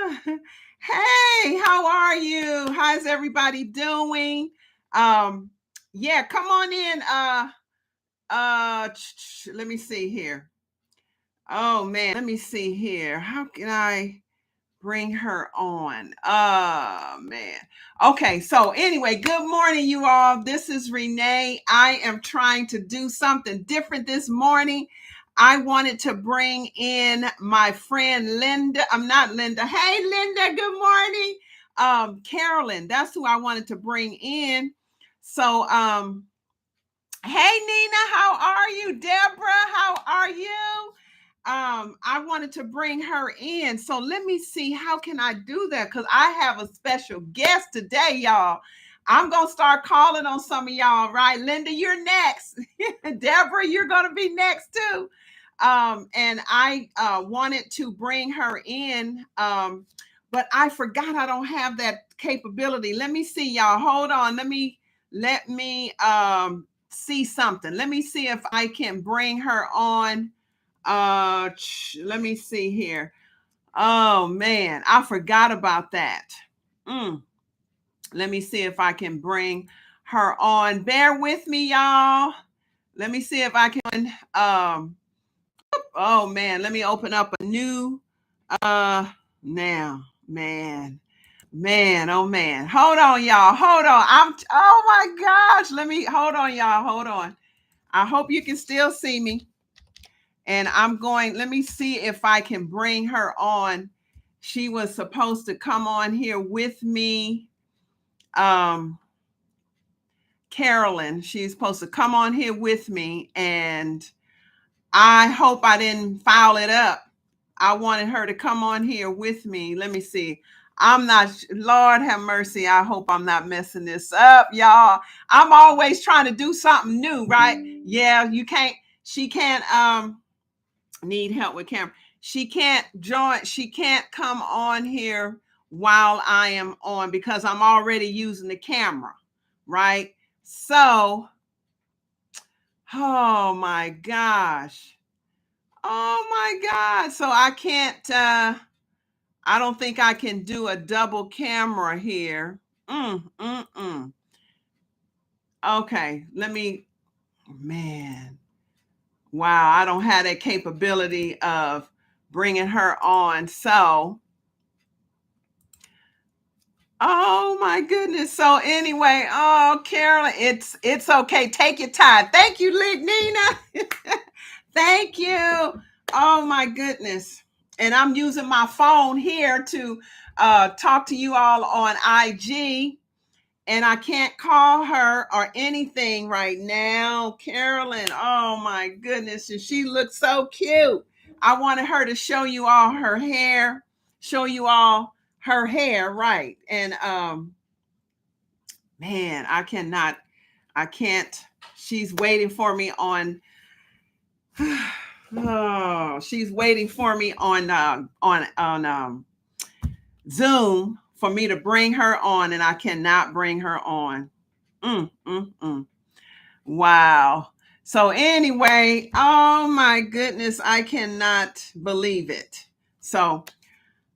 Hey, how are you? How's everybody doing? Um, yeah, come on in. Let me see here. Oh man, let me see here. How can I bring her on? Man. Okay, so anyway, good morning, you all. This is Rene. I am trying to do something different this morning. I wanted to bring in my friend Linda. I'm not Linda. Hey, Linda, good morning. Carolyn, that's who I wanted to bring in. So, hey, Nina, how are you? Deborah, how are you? I wanted to bring her in. So let me see, how can I do that? Because I have a special guest today, y'all. I'm going to start calling on some of y'all, right? Linda, you're next. Deborah, you're going to be next too. And I wanted to bring her in, but I forgot I don't have that capability. Let me see, y'all. Hold on. Let me see something. Let me see if I can bring her on. Let me see here. Oh man, I forgot about that. Let me see if I can bring her on. Bear with me, y'all. Let me see if I can. Oh man, let me open up a new. Now, man, oh man. Hold on, y'all. Hold on. Oh my gosh. Hold on, y'all. Hold on. I hope you can still see me. And let me see if I can bring her on. She was supposed to come on here with me. Carolyn, she's supposed to come on here with me. And I hope I didn't foul it up. I wanted her to come on here with me. Let me see. Lord have mercy. I hope I'm not messing this up, y'all. I'm always trying to do something new, right? Yeah, she can't need help with camera. She can't come on here while I am on because I'm already using the camera, right? So, oh my gosh. Oh my God. So I can't, I don't think I can do a double camera here. Okay, man. Wow, I don't have that capability of bringing her on. So, oh my goodness. So anyway, oh Carolyn, it's okay. Take your time. Thank you, Nina. Thank you. Oh my goodness. And I'm using my phone here to talk to you all on IG. And I can't call her or anything right now. Carolyn, oh my goodness. And she looks so cute. I wanted her to show you all her hair, right? And man, I can't. She's waiting for me on oh, she's waiting for me on Zoom for me to bring her on, and I cannot bring her on. Wow. So anyway, oh my goodness, I cannot believe it. So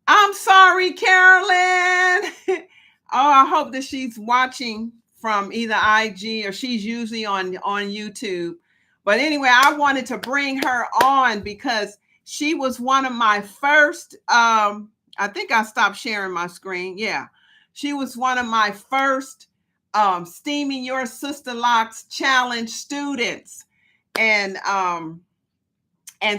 I'm sorry, Carolyn. Oh, I hope that she's watching from either IG or she's usually on YouTube. But anyway, I wanted to bring her on because she was one of my first, I think I stopped sharing my screen. Yeah. She was one of my first Steaming Your Sisterlocks Challenge students. And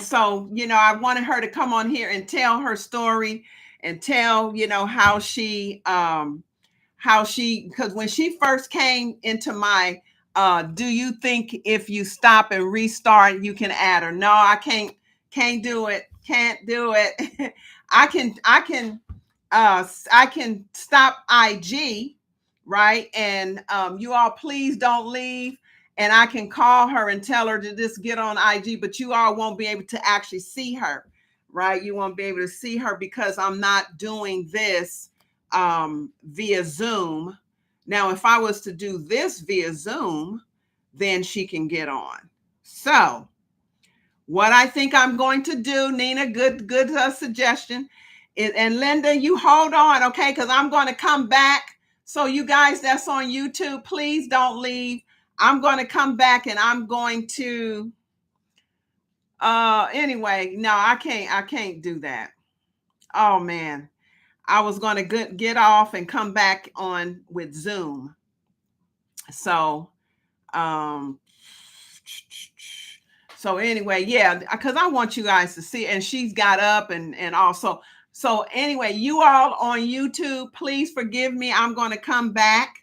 so, I wanted her to come on here and tell her story and tell, how she, because when she first came into my, do you think if you stop and restart, you can add her? No, I can't do it. Can't do it. I can stop IG, right? And you all please don't leave. And I can call her and tell her to just get on IG, but you all won't be able to actually see her, right? You won't be able to see her because I'm not doing this via Zoom. Now, if I was to do this via Zoom, then she can get on. So what I think I'm going to do, Nina, good suggestion, And Linda, you hold on, okay? Because I'm going to come back. So you guys that's on YouTube, please don't leave. I'm going to come back and I'm going to anyway, no, I can't do that. Oh man. I was going to get off and come back on with Zoom. So um so anyway, yeah, because I want you guys to see. And she's got up and also. So anyway, you all on YouTube, please forgive me. I'm going to come back,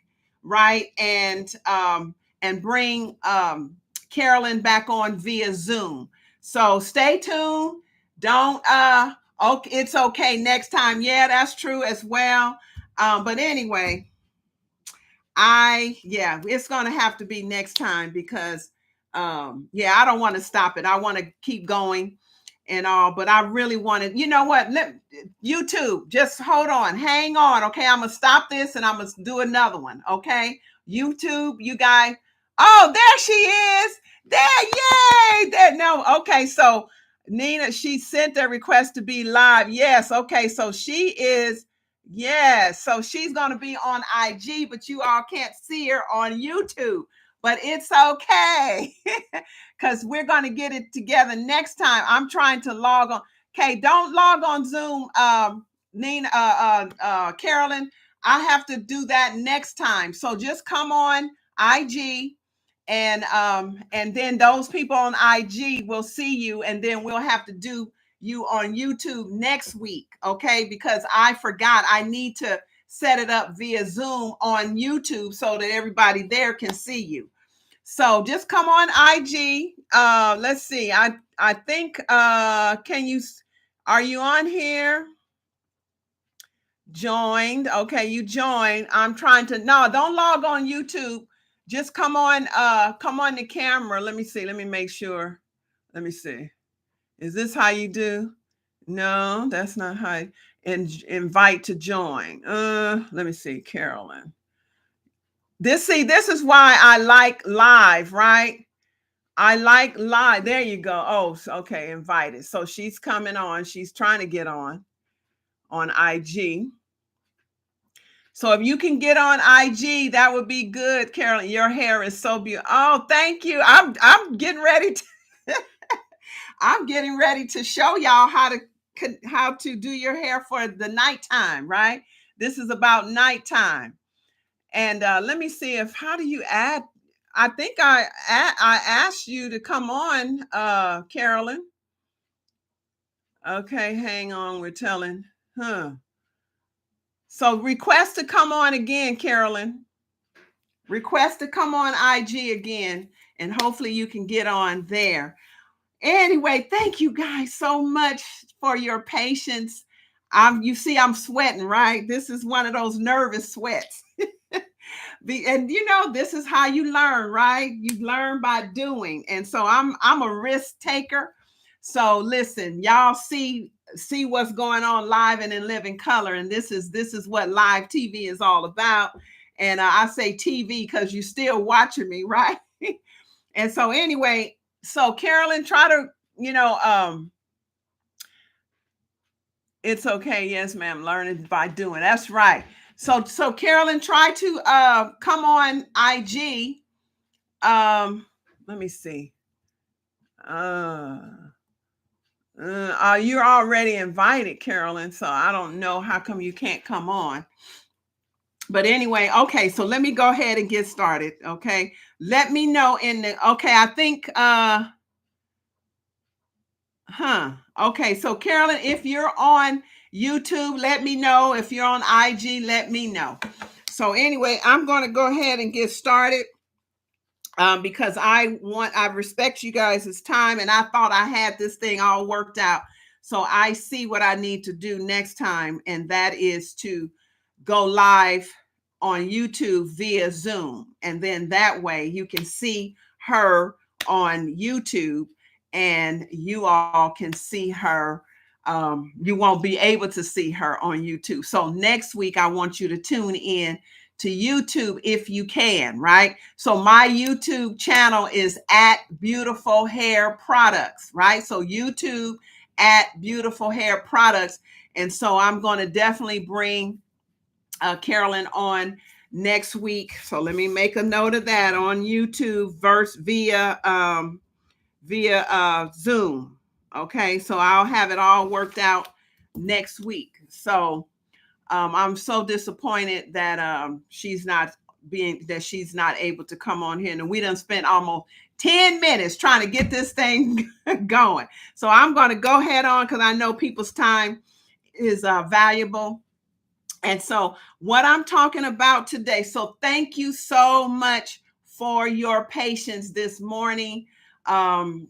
right, and bring Carolyn back on via Zoom. So stay tuned. Don't okay, it's okay next time. Yeah, that's true as well. But anyway, yeah, it's gonna have to be next time because yeah, I don't want to stop it. I want to keep going and all, but I really wanted, you know what? Let YouTube just hold on, hang on, okay? I'm gonna stop this and I'm gonna do another one, okay? YouTube, you guys. Oh, there she is. There, yay! There, no, okay, so Nina, she sent a request to be live. Yes, okay, so she is. Yeah, so she's going to be on IG, but you all can't see her on YouTube. But it's okay because we're going to get it together next time. I'm trying to log on. Okay, don't log on Zoom, Nina, Carolyn. I have to do that next time. So just come on IG, and then those people on IG will see you, and then we'll have to do you on YouTube next week, okay? Because I forgot I need to set it up via Zoom on YouTube so that everybody there can see you. So just come on IG. Let's see. I think are you on here? Joined. Okay, you joined. I'm trying to no, don't log on YouTube. Just come on the camera. Let me see. Let me make sure. Let me see. Is this how you do? No, that's not how. Invite to join. Let me see, Carolyn. This is why I like live, right? I like live. There you go. Oh, okay, invited. So she's coming on. She's trying to get on IG. So if you can get on IG, that would be good, Carolyn. Your hair is so beautiful. Oh, thank you. I'm getting ready to I'm getting ready to show y'all how to do your hair for the nighttime, right? This is about nighttime. And let me see how do you add? I think I asked you to come on, Carolyn. Okay, hang on. We're telling, So request to come on again, Carolyn. Request to come on IG again, and hopefully you can get on there. Anyway, thank you guys so much for your patience. You see, I'm sweating, right? This is one of those nervous sweats. And this is how you learn, right? You learn by doing. And so I'm a risk taker. So listen, y'all see what's going on live and in living color. And this is what live TV is all about. And I say TV because you're still watching me, right? And so anyway, so Carolyn, try to, it's okay. Yes, ma'am. Learning by doing. That's right. So Carolyn, try to come on IG. Let me see. You're already invited, Carolyn. So I don't know how come you can't come on. But anyway, okay, so let me go ahead and get started. Okay. Let me know I think okay, so Carolyn, if you're on YouTube, let me know. If you're on IG, let me know. So anyway, I'm going to go ahead and get started because I respect you guys' time, and I thought I had this thing all worked out. So I see what I need to do next time, and that is to go live on YouTube via Zoom. And then that way you can see her on YouTube and you all can see her. You won't be able to see her on YouTube. So next week, I want you to tune in to YouTube if you can, right? So my YouTube channel is at Beautiful Hair Products, right? So YouTube at Beautiful Hair Products. And so I'm going to definitely bring Carolyn on next week. So let me make a note of that on YouTube via Zoom. Okay, so I'll have it all worked out next week. So I'm so disappointed that she's not able to come on here. And we done spent almost 10 minutes trying to get this thing going. So I'm going to go head on because I know people's time is valuable. And so what I'm talking about today, so thank you so much for your patience this morning.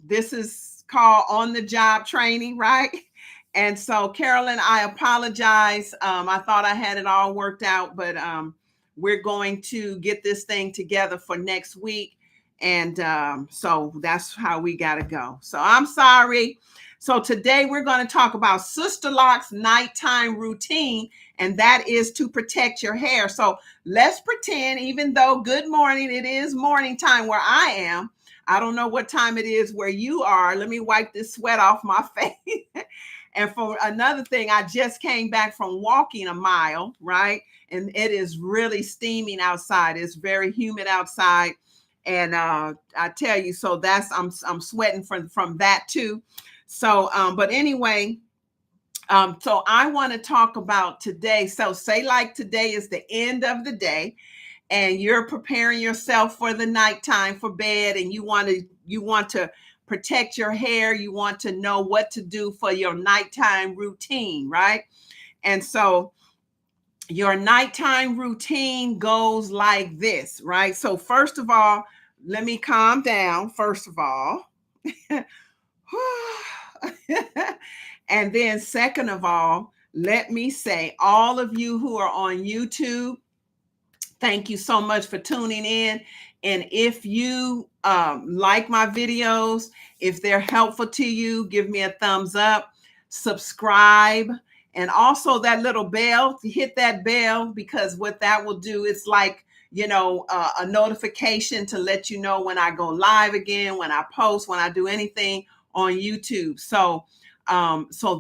This is called on the job training, right? And so Carolyn, I apologize. I thought I had it all worked out, but we're going to get this thing together for next week. And so that's how we got to go. So I'm sorry. So today we're going to talk about Sisterlocks nighttime routine, and that is to protect your hair. So let's pretend, even though good morning, it is morning time where I am. I don't know what time it is where you are. Let me wipe this sweat off my face. And for another thing, I just came back from walking a mile, right? And it is really steaming outside. It's very humid outside. And I tell you, so that's I'm sweating from that too. So, but anyway, so I want to talk about today. So say like today is the end of the day and you're preparing yourself for the nighttime for bed, and you want to protect your hair. You want to know what to do for your nighttime routine, right? And so your nighttime routine goes like this, right? So first of all, let me calm down. First of all, and then second of all, let me say, all of you who are on YouTube, thank you so much for tuning in. And if you like my videos, if they're helpful to you, give me a thumbs up, subscribe, and also that little bell, hit that bell, because what that will do, it's like, a notification to let you know when I go live again, when I post, when I do anything on YouTube. So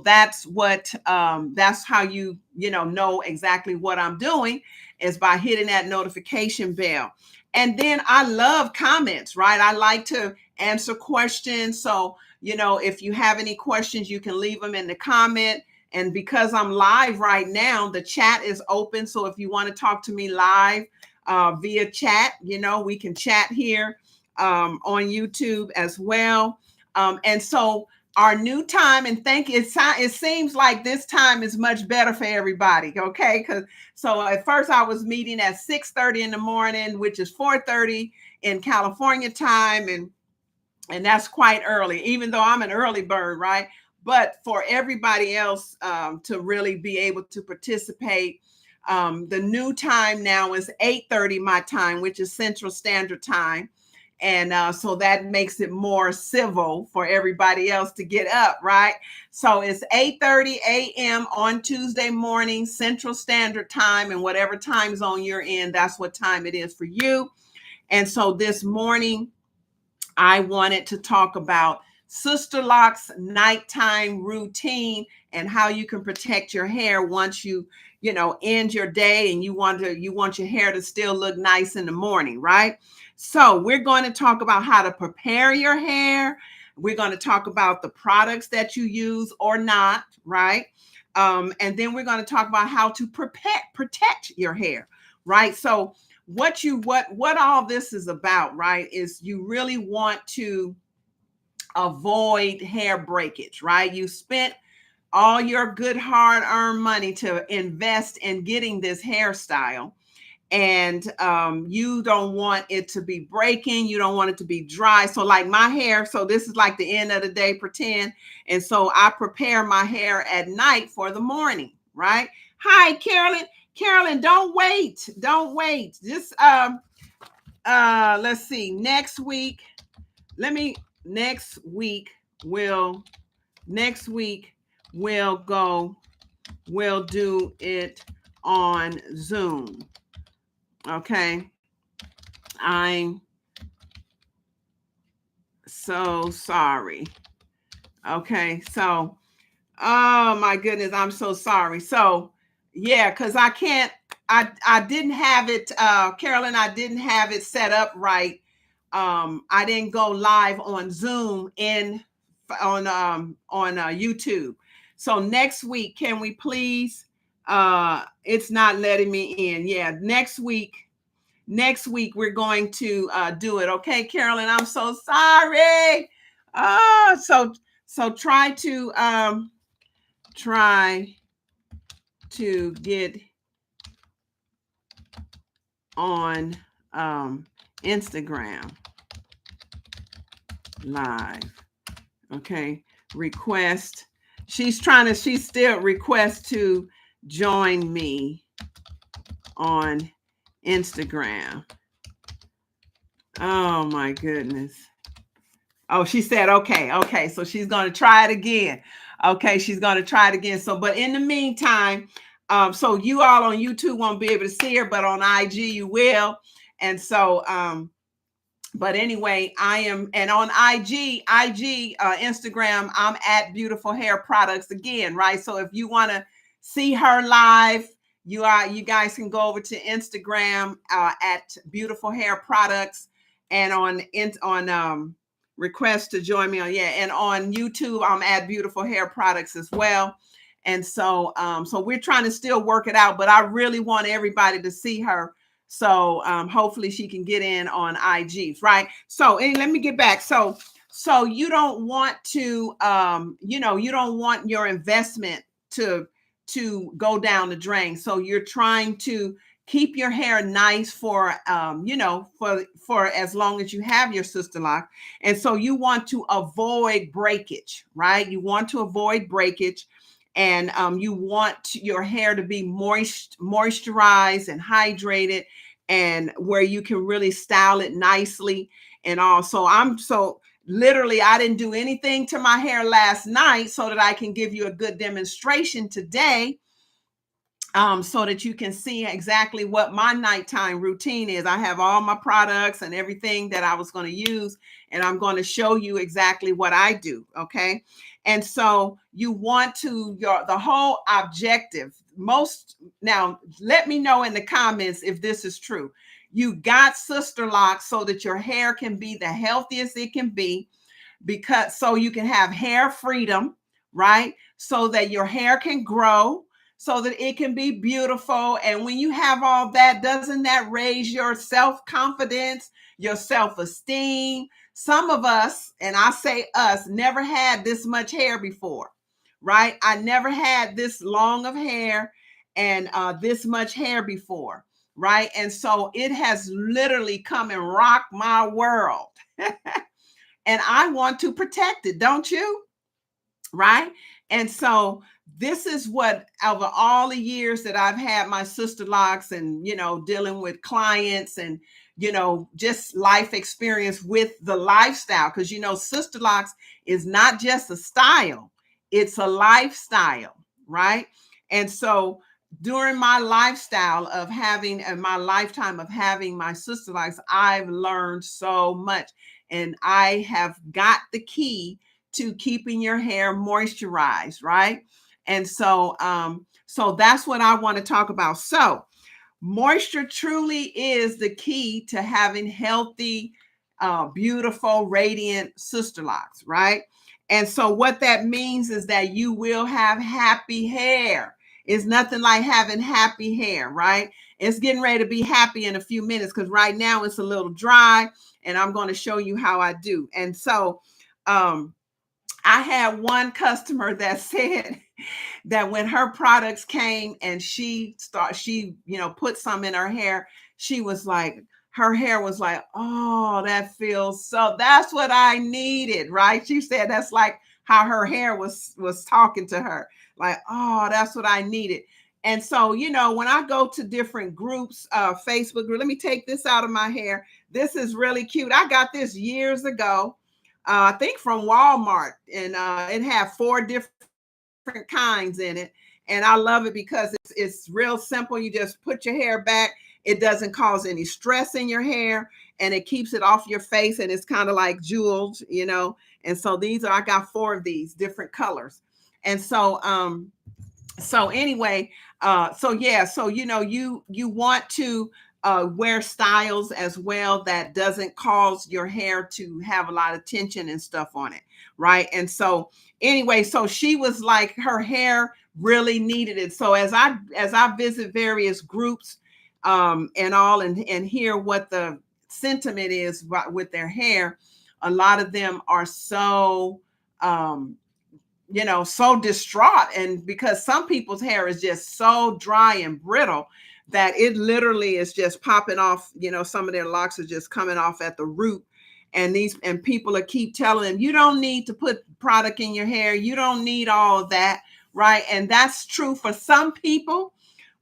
that's how you know exactly what I'm doing, is by hitting that notification bell. And then I love comments, right? I like to answer questions. So, if you have any questions, you can leave them in the comment. And because I'm live right now, the chat is open. So if you want to talk to me live via chat, we can chat here on YouTube as well. And so our new time, and it seems like this time is much better for everybody. Okay. So at first I was meeting at 6:30 in the morning, which is 4:30 in California time. And that's quite early, even though I'm an early bird, right? But for everybody else to really be able to participate, the new time now is 8:30 my time, which is Central Standard Time. And so that makes it more civil for everybody else to get up, right? So it's 8:30 a.m. on Tuesday morning, Central Standard Time, and whatever time zone you're in, that's what time it is for you. And so this morning, I wanted to talk about Sisterlocks nighttime routine and how you can protect your hair once you end your day, and you want your hair to still look nice in the morning, right? So we're going to talk about how to prepare your hair. We're going to talk about the products that you use or not, right? And then we're going to talk about how to protect your hair, right? So what all this is about, right, is you really want to avoid hair breakage, right? You spent all your good hard-earned money to invest in getting this hairstyle, and you don't want it to be breaking. You don't want it to be dry. So like my hair, so this is like the end of the day, pretend. And so I prepare my hair at night for the morning, right? Hi, Carolyn. Carolyn, don't wait. Just let's see. Next week we'll do it on Zoom. Okay. I'm so sorry. Okay. So Oh my goodness, I'm so sorry. So yeah, because I didn't have it, Carolyn, I didn't have it set up right. I didn't go live on Zoom on YouTube. So next week, can we please, it's not letting me in. Yeah, next week we're going to do it. Okay, Carolyn, I'm so sorry. So try to get on Instagram live. Okay, request. She still requests to join me on Instagram. Oh my goodness. Oh, she said, okay. So she's going to try it again. Okay, she's going to try it again. So, but in the meantime, so you all on YouTube won't be able to see her, but on IG you will. And so, but anyway, I am, and on Instagram, I'm at Beautiful Hair Products again, right? So if you want to see her live, you guys can go over to Instagram at Beautiful Hair Products, and on request to join me on, yeah, and on YouTube, I'm at Beautiful Hair Products as well. And so so we're trying to still work it out, but I really want everybody to see her. So hopefully she can get in on IGs, right? So and let me get back. So you don't want to you don't want your investment to go down the drain. So you're trying to keep your hair nice for for as long as you have your sister lock. And so you want to avoid breakage, right? You want to avoid breakage, and you want your hair to be moisturized and hydrated, and where you can really style it nicely. And also, literally, I didn't do anything to my hair last night so that I can give you a good demonstration today, so that you can see exactly what my nighttime routine is. I have all my products and everything that I was going to use, and I'm going to show you exactly what I do. Okay. And so you want to, the whole objective, now let me know in the comments if this is true. You got sister locks so that your hair can be the healthiest it can be, because so you can have hair freedom, right? So that your hair can grow, so that it can be beautiful. And when you have all that, doesn't that raise your self-confidence, your self-esteem? Some of us, and I say us, never had this much hair before, right? I never had this long of hair and this much hair before, right? And so it has literally come and rocked my world. And I want to protect it, don't you? Right? And so this is what, over all the years that I've had my sister locks, and dealing with clients, and just life experience with the lifestyle, because sister locks is not just a style, it's a lifestyle, right? And so during my lifestyle of having, and my lifetime of having my sister locks, I've learned so much, and I have got the key to keeping your hair moisturized, right? And so so that's what I want to talk about. So moisture truly is the key to having healthy, beautiful, radiant sister locks, right? And so what that means is that you will have happy hair. It's nothing like having happy hair, right? It's getting ready to be happy in a few minutes, because right now it's a little dry, and I'm going to show you how I do. And so I had one customer that said that when her products came and she put some in her hair, she was like, her hair was like, oh, that feels so, that's what I needed, right? She said that's like how her hair was talking to her, like, oh, that's what I needed. And so, when I go to different groups, Facebook group, let me take this out of my hair. This is really cute. I got this years ago. I think from Walmart, and it had 4 different kinds in it. And I love it because it's real simple. You just put your hair back. It doesn't cause any stress in your hair, and it keeps it off your face. And it's kind of like jewels, And so I got 4 of these different colors. And so anyway, so yeah, so you want to wear styles as well that doesn't cause your hair to have a lot of tension and stuff on it, right? And so anyway, so she was like, her hair really needed it. So as I visit various groups and all, and hear what the sentiment is with their hair, a lot of them are so so distraught. And because some people's hair is just so dry and brittle that it literally is just popping off, some of their locks are just coming off at the root. And people are keep telling them, you don't need to put product in your hair, you don't need all of that, right? And that's true for some people,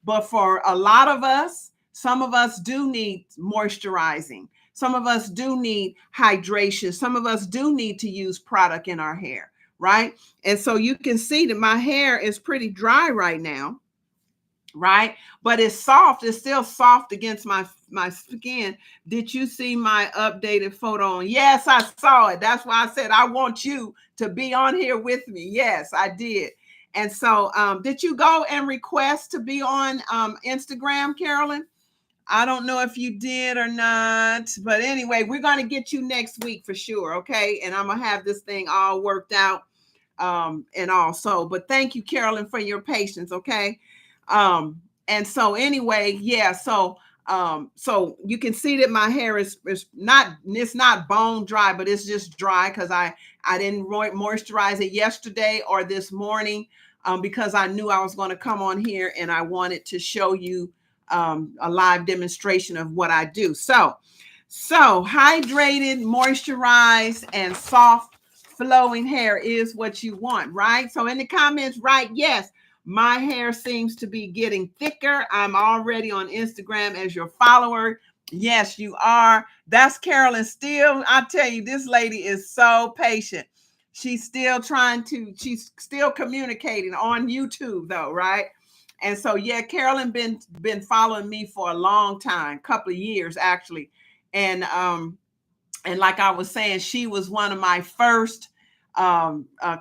but for a lot of us, some of us do need moisturizing, some of us do need hydration, some of us do need to use product in our hair, right? And so you can see that my hair is pretty dry right now, right? But it's soft. It's still soft against my skin. Did you see my updated photo on? Yes, I saw it. That's why I said I want you to be on here with me. Yes, I did. And so did you go and request to be on Instagram, Carolyn? I don't know if you did or not, but anyway, we're going to get you next week for sure. Okay. And I'm going to have this thing all worked out and all. So, but thank you, Carolyn, for your patience. Okay. And so anyway, yeah. So you can see that my hair is not, it's not bone dry, but it's just dry because I didn't moisturize it yesterday or this morning because I knew I was going to come on here and I wanted to show you a live demonstration of what I do. So hydrated, moisturized, and soft flowing hair is what you want, right? So in the comments, right? Yes, my hair seems to be getting thicker. I'm already on Instagram as your follower. Yes, you are. That's Carolyn Steele. I tell you, this lady is so patient. She's still she's still communicating on YouTube though, right? And so, yeah, Carolyn been following me for a long time, couple of years actually. And like I was saying, she was one of my first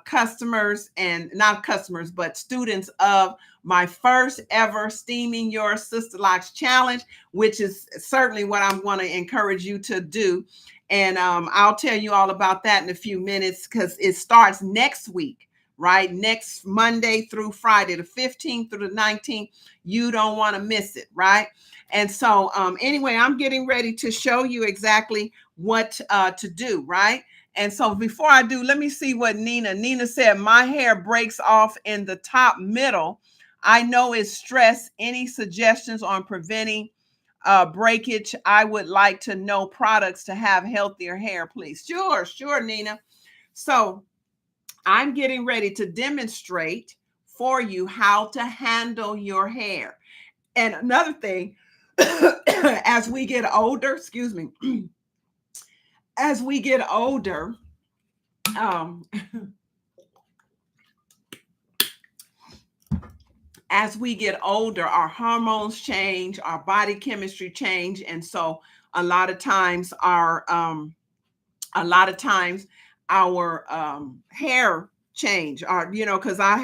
customers, and not customers, but students of my first ever Steaming Your Sisterlocks challenge, which is certainly what I'm going to encourage you to do. And I'll tell you all about that in a few minutes because it starts next week, right? Next Monday through Friday, the 15th through the 19th. You don't want to miss it, right? And so anyway, I'm getting ready to show you exactly what to do, right? And so before I do, let me see what Nina said. My hair breaks off in the top middle. I know it's stress. Any suggestions on preventing breakage? I would like to know products to have healthier hair, please. Sure, Nina. So I'm getting ready to demonstrate for you how to handle your hair. And another thing, as we get older, excuse me, as we get older, our hormones change, our body chemistry change, and so a lot of times our hair change. Because I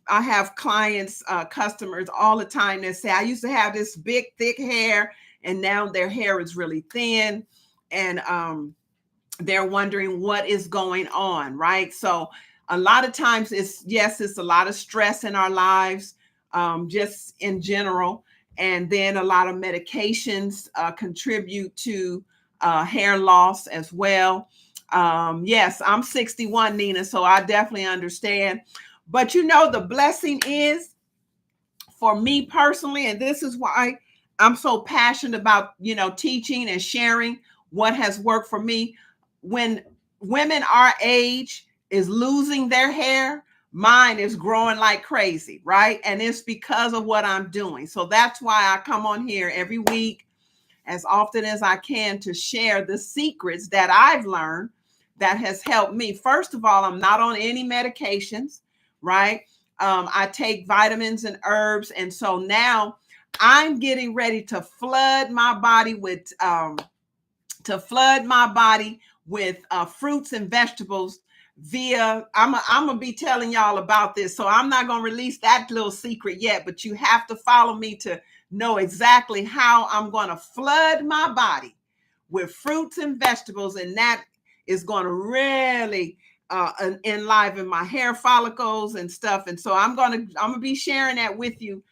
have clients, customers all the time that say, I used to have this big, thick hair, and now their hair is really thin, and they're wondering what is going on, right? So a lot of times it's a lot of stress in our lives, just in general. And then a lot of medications contribute to hair loss as well. Yes, I'm 61, Nina, so I definitely understand. But the blessing is, for me personally, and this is why I'm so passionate about, teaching and sharing what has worked for me. When women our age is losing their hair, mine is growing like crazy, right? And it's because of what I'm doing. So that's why I come on here every week as often as I can to share the secrets that I've learned that has helped me. First of all, I'm not on any medications, right? I take vitamins and herbs. And so now I'm getting ready to flood my body with fruits and vegetables I'm gonna be telling y'all about this, so I'm not gonna release that little secret yet, but you have to follow me to know exactly how I'm gonna flood my body with fruits and vegetables, and that is gonna really enliven my hair follicles and stuff. And so I'm gonna be sharing that with you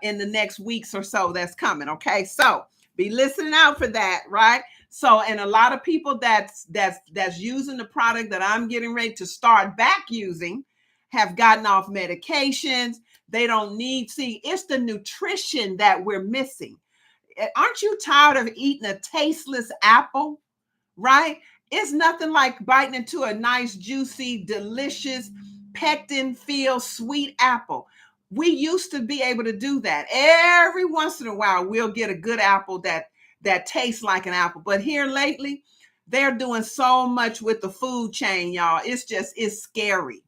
in the next weeks or so that's coming. Okay, so be listening out for that, right? So, and a lot of people that's using the product that I'm getting ready to start back using have gotten off medications. They don't need, see, it's the nutrition that we're missing. Aren't you tired of eating a tasteless apple? Right? It's nothing like biting into a nice, juicy, delicious, pectin filled sweet apple. We used to be able to do that. Every once in a while, we'll get a good apple that tastes like an apple. But here lately, they're doing so much with the food chain, y'all. It's scary.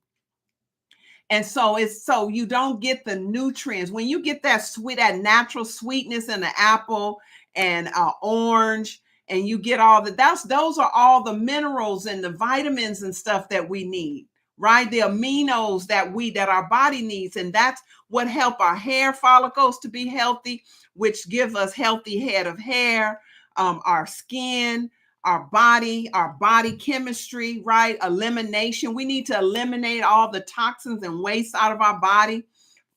And so you don't get the nutrients. When you get that natural sweetness in the apple and orange, and you get all those are all the minerals and the vitamins and stuff that we need, right? The aminos that our body needs. And that's what help our hair follicles to be healthy, which give us healthy head of hair, our skin, our body chemistry, right? Elimination. We need to eliminate all the toxins and waste out of our body,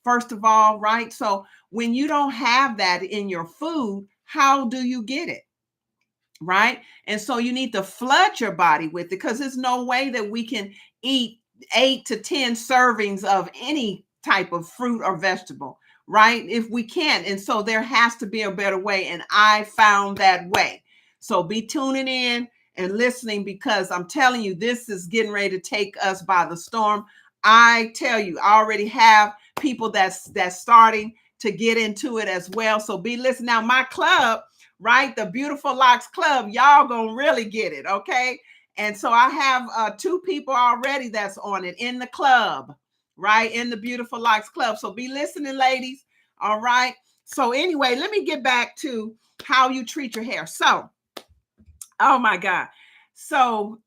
first of all, right? So when you don't have that in your food, how do you get it? Right? And so you need to flood your body with it, because there's no way that we can eat 8 to 10 servings of any type of fruit or vegetable, right? If we can't. And so there has to be a better way. And I found that way. So be tuning in and listening, because I'm telling you, this is getting ready to take us by the storm. I tell you, I already have people that's starting to get into it as well. So be listening. Now, my club, right? The Beautiful Locks Club, y'all gonna really get it, okay? And so I have 2 people already that's on it in the club, right? In the Beautiful Locks Club. So be listening, ladies. All right. So anyway, let me get back to how you treat your hair. So, oh my God. So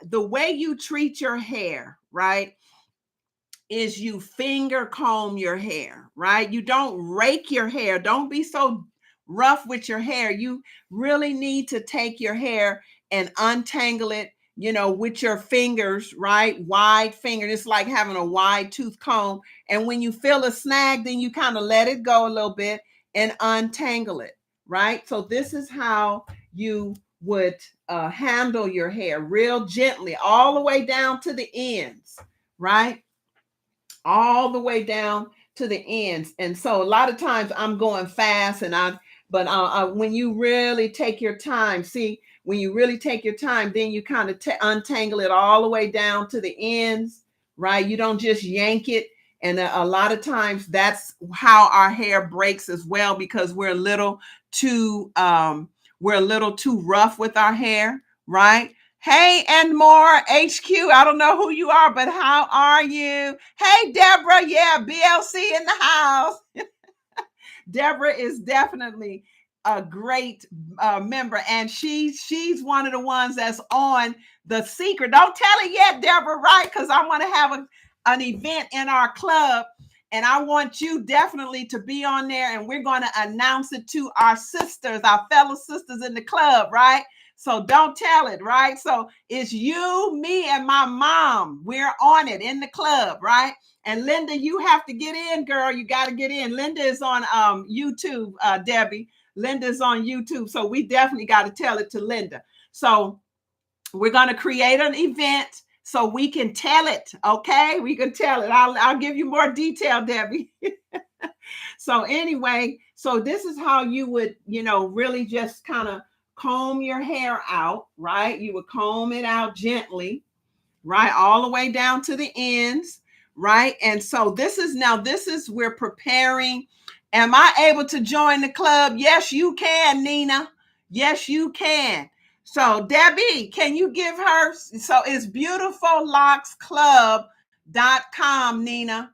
the way you treat your hair, right, is you finger comb your hair, right? You don't rake your hair. Don't be so rough with your hair. You really need to take your hair and untangle it, with your fingers, right? Wide finger. It's like having a wide tooth comb. And when you feel a snag, then you kind of let it go a little bit and untangle it, right? So this is how you would handle your hair, real gently, all the way down to the ends, right? All the way down to the ends. And so a lot of times I'm going fast, but when you really take your time, when you really take your time, then you kind of untangle it all the way down to the ends, right? You don't just yank it. And a lot of times that's how our hair breaks as well, because we're a little too rough with our hair, right? Hey, and more HQ. I don't know who you are, but how are you? Hey, Deborah. Yeah, BLC in the house. Deborah is definitely a great member, and she's one of the ones that's on the secret. Don't tell it yet, Deborah, right? Because I want to have an event in our club, and I want you definitely to be on there, and we're going to announce it to our sisters, our fellow sisters in the club, right? So don't tell it, right? So it's you, me, and my mom. We're on it in the club, right? And Linda, you have to get in, girl. You got to get in. Linda is on YouTube, Debbie. Linda's on YouTube. So we definitely got to tell it to Linda. So we're going to create an event so we can tell it. Okay, we can tell it. I'll give you more detail, Debbie. So anyway, so this is how you would, really just kind of comb your hair out, right? You would comb it out gently, right? All the way down to the ends, right? And so this is we're preparing. Am I able to join the club? Yes, you can, Nina. Yes, you can. So Debbie, can you give her, so it's beautifullocksclub.com, Nina.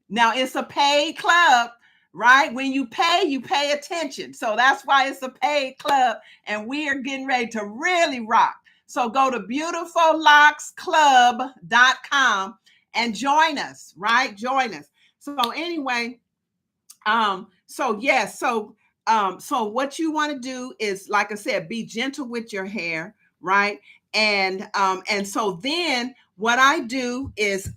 Now it's a paid club, right? When you pay attention. So that's why it's a paid club, and we are getting ready to really rock. So go to beautifullocksclub.com and join us, right? Join us. So anyway, so yes, so what you want to do is, like I said, be gentle with your hair, right? And so then what I do is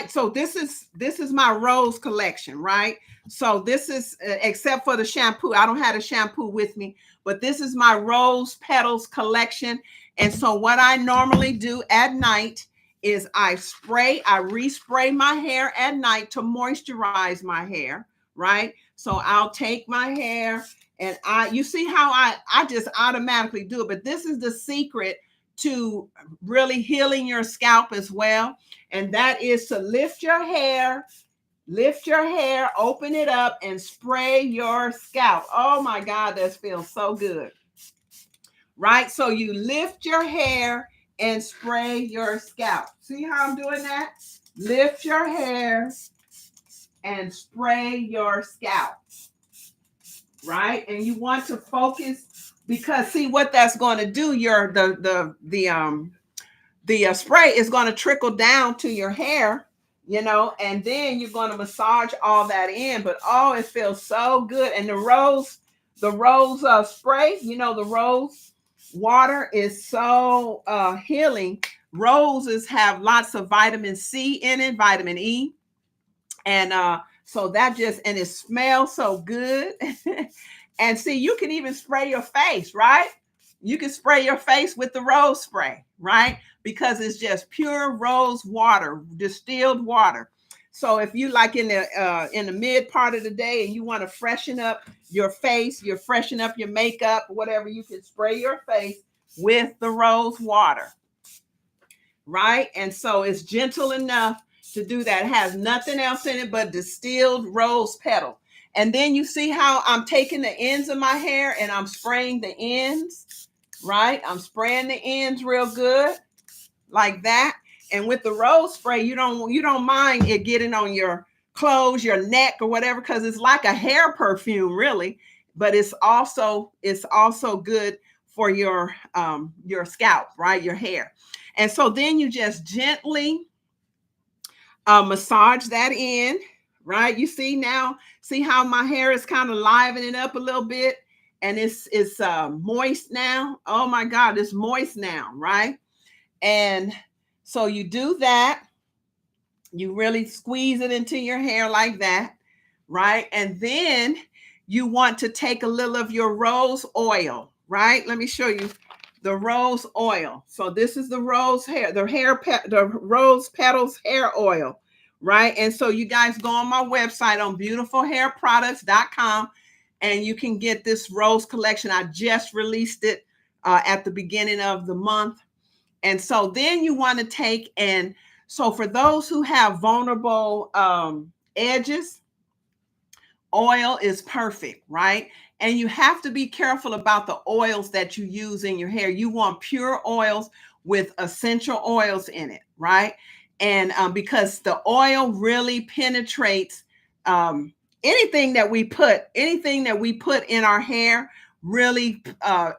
so this is my rose collection, right? So this is except for the shampoo. I don't have a shampoo with me, but this is my rose petals collection. And so what I normally do at night is I respray my hair at night to moisturize my hair, right? So I'll take my hair and you see how I just automatically do it, but this is the secret to really healing your scalp as well. And that is to lift your hair, open it up and spray your scalp. Oh my God, that feels so good. Right? So you lift your hair and spray your scalp. See how I'm doing that? Lift your hair and spray your scalp. Right? And you want to focus, because see what that's going to do, the spray is going to trickle down to your hair, and then you're going to massage all that in. But oh, it feels so good. And the rose spray, the rose water is so healing. Roses have lots of vitamin C in it, vitamin E. And so that and it smells so good. And see, you can even spray your face, right? You can spray your face with the rose spray, right? Because it's just pure rose water, distilled water. So if you like in the mid part of the day and you want to freshen up your face, you freshen up your makeup, whatever, you can spray your face with the rose water, right? And so it's gentle enough to do that. It has nothing else in it but distilled rose petal. And then you see how I'm taking the ends of my hair and I'm spraying the ends, right? I'm spraying the ends real good like that. And with the rose spray, you don't mind it getting on your clothes, your neck or whatever, because it's like a hair perfume really, but it's also good for your scalp, right? Your hair. And so then you just gently massage that in, right? You see how my hair is kind of livening up a little bit, and it's moist now. Oh my God, it's moist now, right? And so you do that. You really squeeze it into your hair like that, right? And then you want to take a little of your rose oil, right? Let me show you the rose oil. So this is the rose petals hair oil, right? And so you guys go on my website on beautifulhairproducts.com and you can get this rose collection. I just released it at the beginning of the month. And so then you want to take, and so for those who have vulnerable edges, oil is perfect, right? And you have to be careful about the oils that you use in your hair. You want pure oils with essential oils in it, right? And because the oil really penetrates anything that we put in our hair really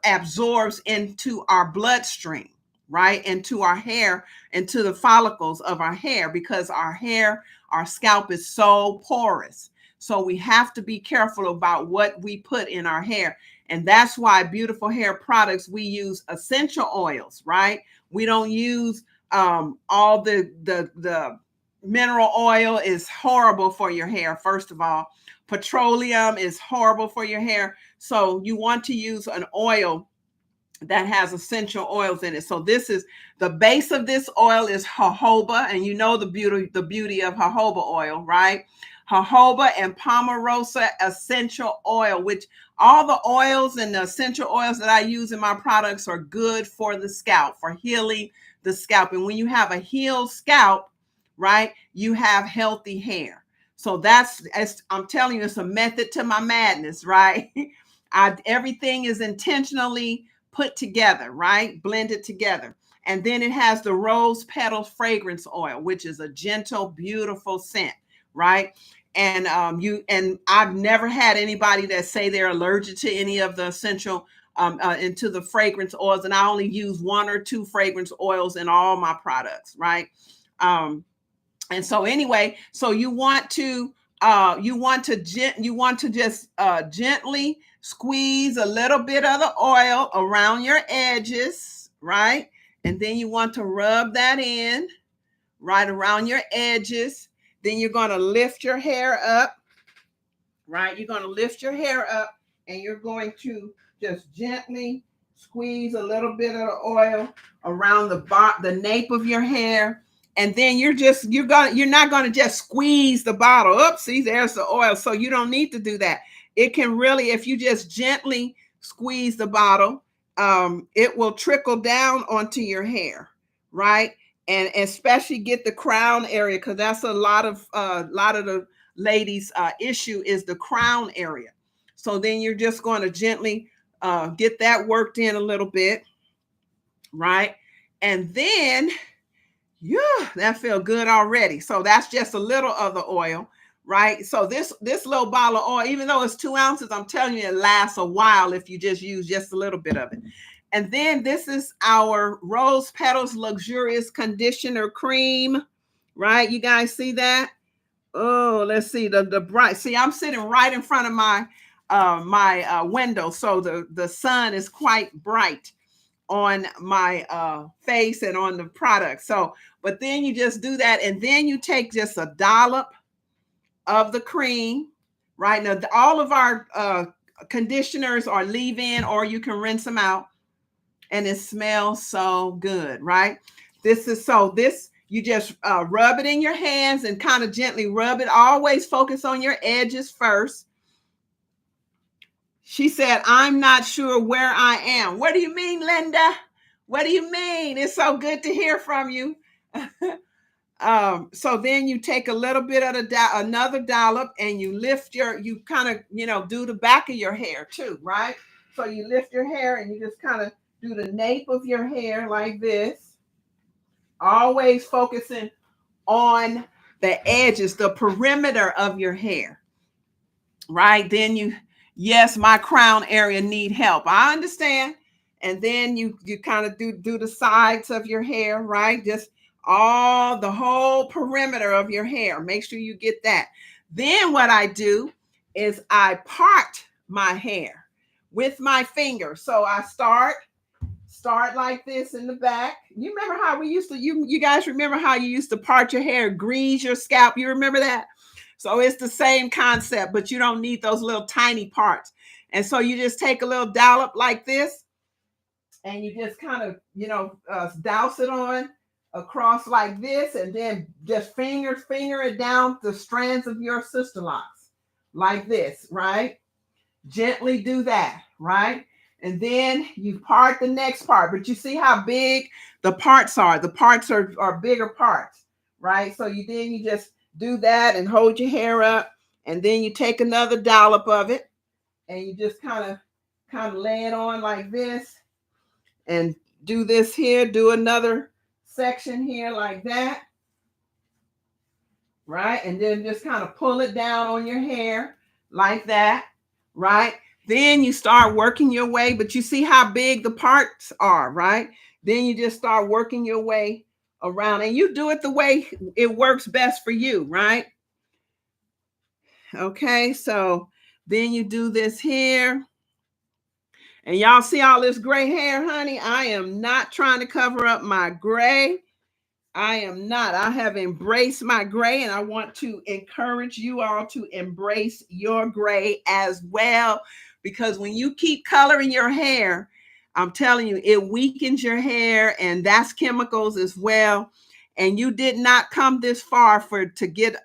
absorbs into our bloodstream, right? Into our hair, into the follicles of our hair, because our scalp is so porous. So we have to be careful about what we put in our hair. And that's why Beautiful Hair Products, we use essential oils, right? We don't use all the mineral oil is horrible for your hair. First of all, petroleum is horrible for your hair. So you want to use an oil that has essential oils in it. So this is the base of this oil is jojoba, and you know the beauty of jojoba oil, right? Jojoba and Pomarosa essential oil, which all the oils and the essential oils that I use in my products are good for the scalp, for healing the scalp. And when you have a healed scalp, right, you have healthy hair. So I'm telling you, it's a method to my madness, right? Everything is intentionally put together, right? Blended together. And then it has the rose petal fragrance oil, which is a gentle, beautiful scent, right? And I've never had anybody that say they're allergic to any of the essential into the fragrance oils, and I only use 1 or 2 fragrance oils in all my products, right? And so anyway, so you want to just gently squeeze a little bit of the oil around your edges, right? And then you want to rub that in right around your edges. Then you're going to lift your hair up, right? You're going to lift your hair up, and you're going to just gently squeeze a little bit of the oil around the nape of your hair. And then you're not going to just squeeze the bottle. Oopsie, there's the oil. So you don't need to do that. It can really, if you just gently squeeze the bottle, it will trickle down onto your hair, right? And especially get the crown area, because that's a lot of the ladies' issue is the crown area. So then you're just going to gently get that worked in a little bit, right? And then, yeah, that feels good already. So that's just a little of the oil, right? So this little bottle of oil, even though it's 2 ounces, I'm telling you, it lasts a while if you just use just a little bit of it. And then this is our Rose Petals Luxurious Conditioner Cream, right? You guys see that? Oh, let's see the bright. See, I'm sitting right in front of my window, so the sun is quite bright on my face and on the product. So, but then you just do that, and then you take just a dollop of the cream, right? Now, all of our conditioners are leave-in, or you can rinse them out, and it smells so good, right? You just rub it in your hands and kind of gently rub it. Always focus on your edges first. She said, I'm not sure where I am. What do you mean, Linda? What do you mean? It's so good to hear from you. So then you take a little bit of another dollop, and you kind of, do the back of your hair too, right? So you lift your hair, and you just kind of do the nape of your hair like this. Always focusing on the edges, the perimeter of your hair, right? Then yes, my crown area need help. I understand. And then you kind of do the sides of your hair, right? Just the whole perimeter of your hair. Make sure you get that. Then what I do is I part my hair with my finger. So I start like this in the back. You remember how we used to, you guys remember how you used to part your hair, grease your scalp? You remember that? So it's the same concept, but you don't need those little tiny parts. And so you just take a little dollop like this, and you just kind of, douse it on across like this, and then just finger it down the strands of your sister locks like this, right? Gently do that, right? And then you part the next part, but you see how big the parts are. The parts are bigger parts, right? So you just do that and hold your hair up, and then you take another dollop of it, and you just kind of lay it on like this, and do this here, do another section here like that, right? And then just kind of pull it down on your hair like that, right? Then you start working your way, but you see how big the parts are, right? Then you just start working your way around, and you do it the way it works best for you, right? Okay, so then you do this here. And y'all see all this gray hair, honey? I am not trying to cover up my gray. I am not. I have embraced my gray, and I want to encourage you all to embrace your gray as well, because when you keep coloring your hair, I'm telling you, it weakens your hair, and that's chemicals as well. And you did not come this far to get,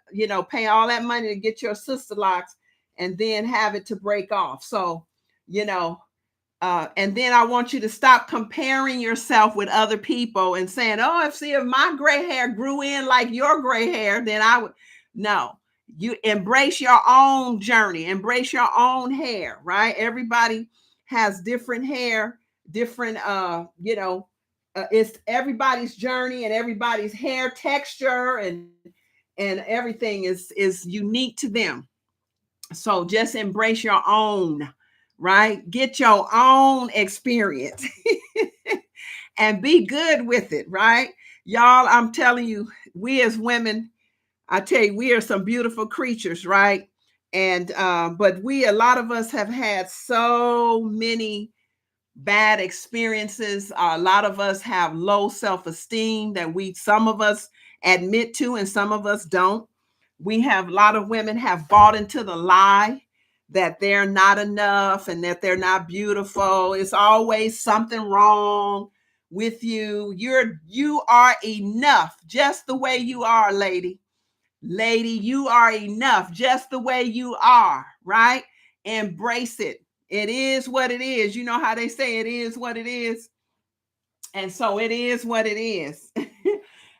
pay all that money to get your sister locks and then have it to break off. So, and then I want you to stop comparing yourself with other people and saying, oh, if my gray hair grew in like your gray hair, then I would. No, you embrace your own journey, embrace your own hair, right? Everybody has different hair, different, it's everybody's journey, and everybody's hair texture and everything is unique to them. So just embrace your own, right? Get your own experience and be good with it, right? Y'all, I'm telling you, we as women, I tell you, we are some beautiful creatures, right? And but a lot of us have had so many bad experiences. A lot of us have low self-esteem that some of us admit to and some of us don't. We have a lot of women have bought into the lie that they're not enough and that they're not beautiful. It's always something wrong with you. You are enough just the way you are, lady. Lady, you are enough just the way you are, right? Embrace it. It is what it is. You know how they say it is what it is. And so it is what it is.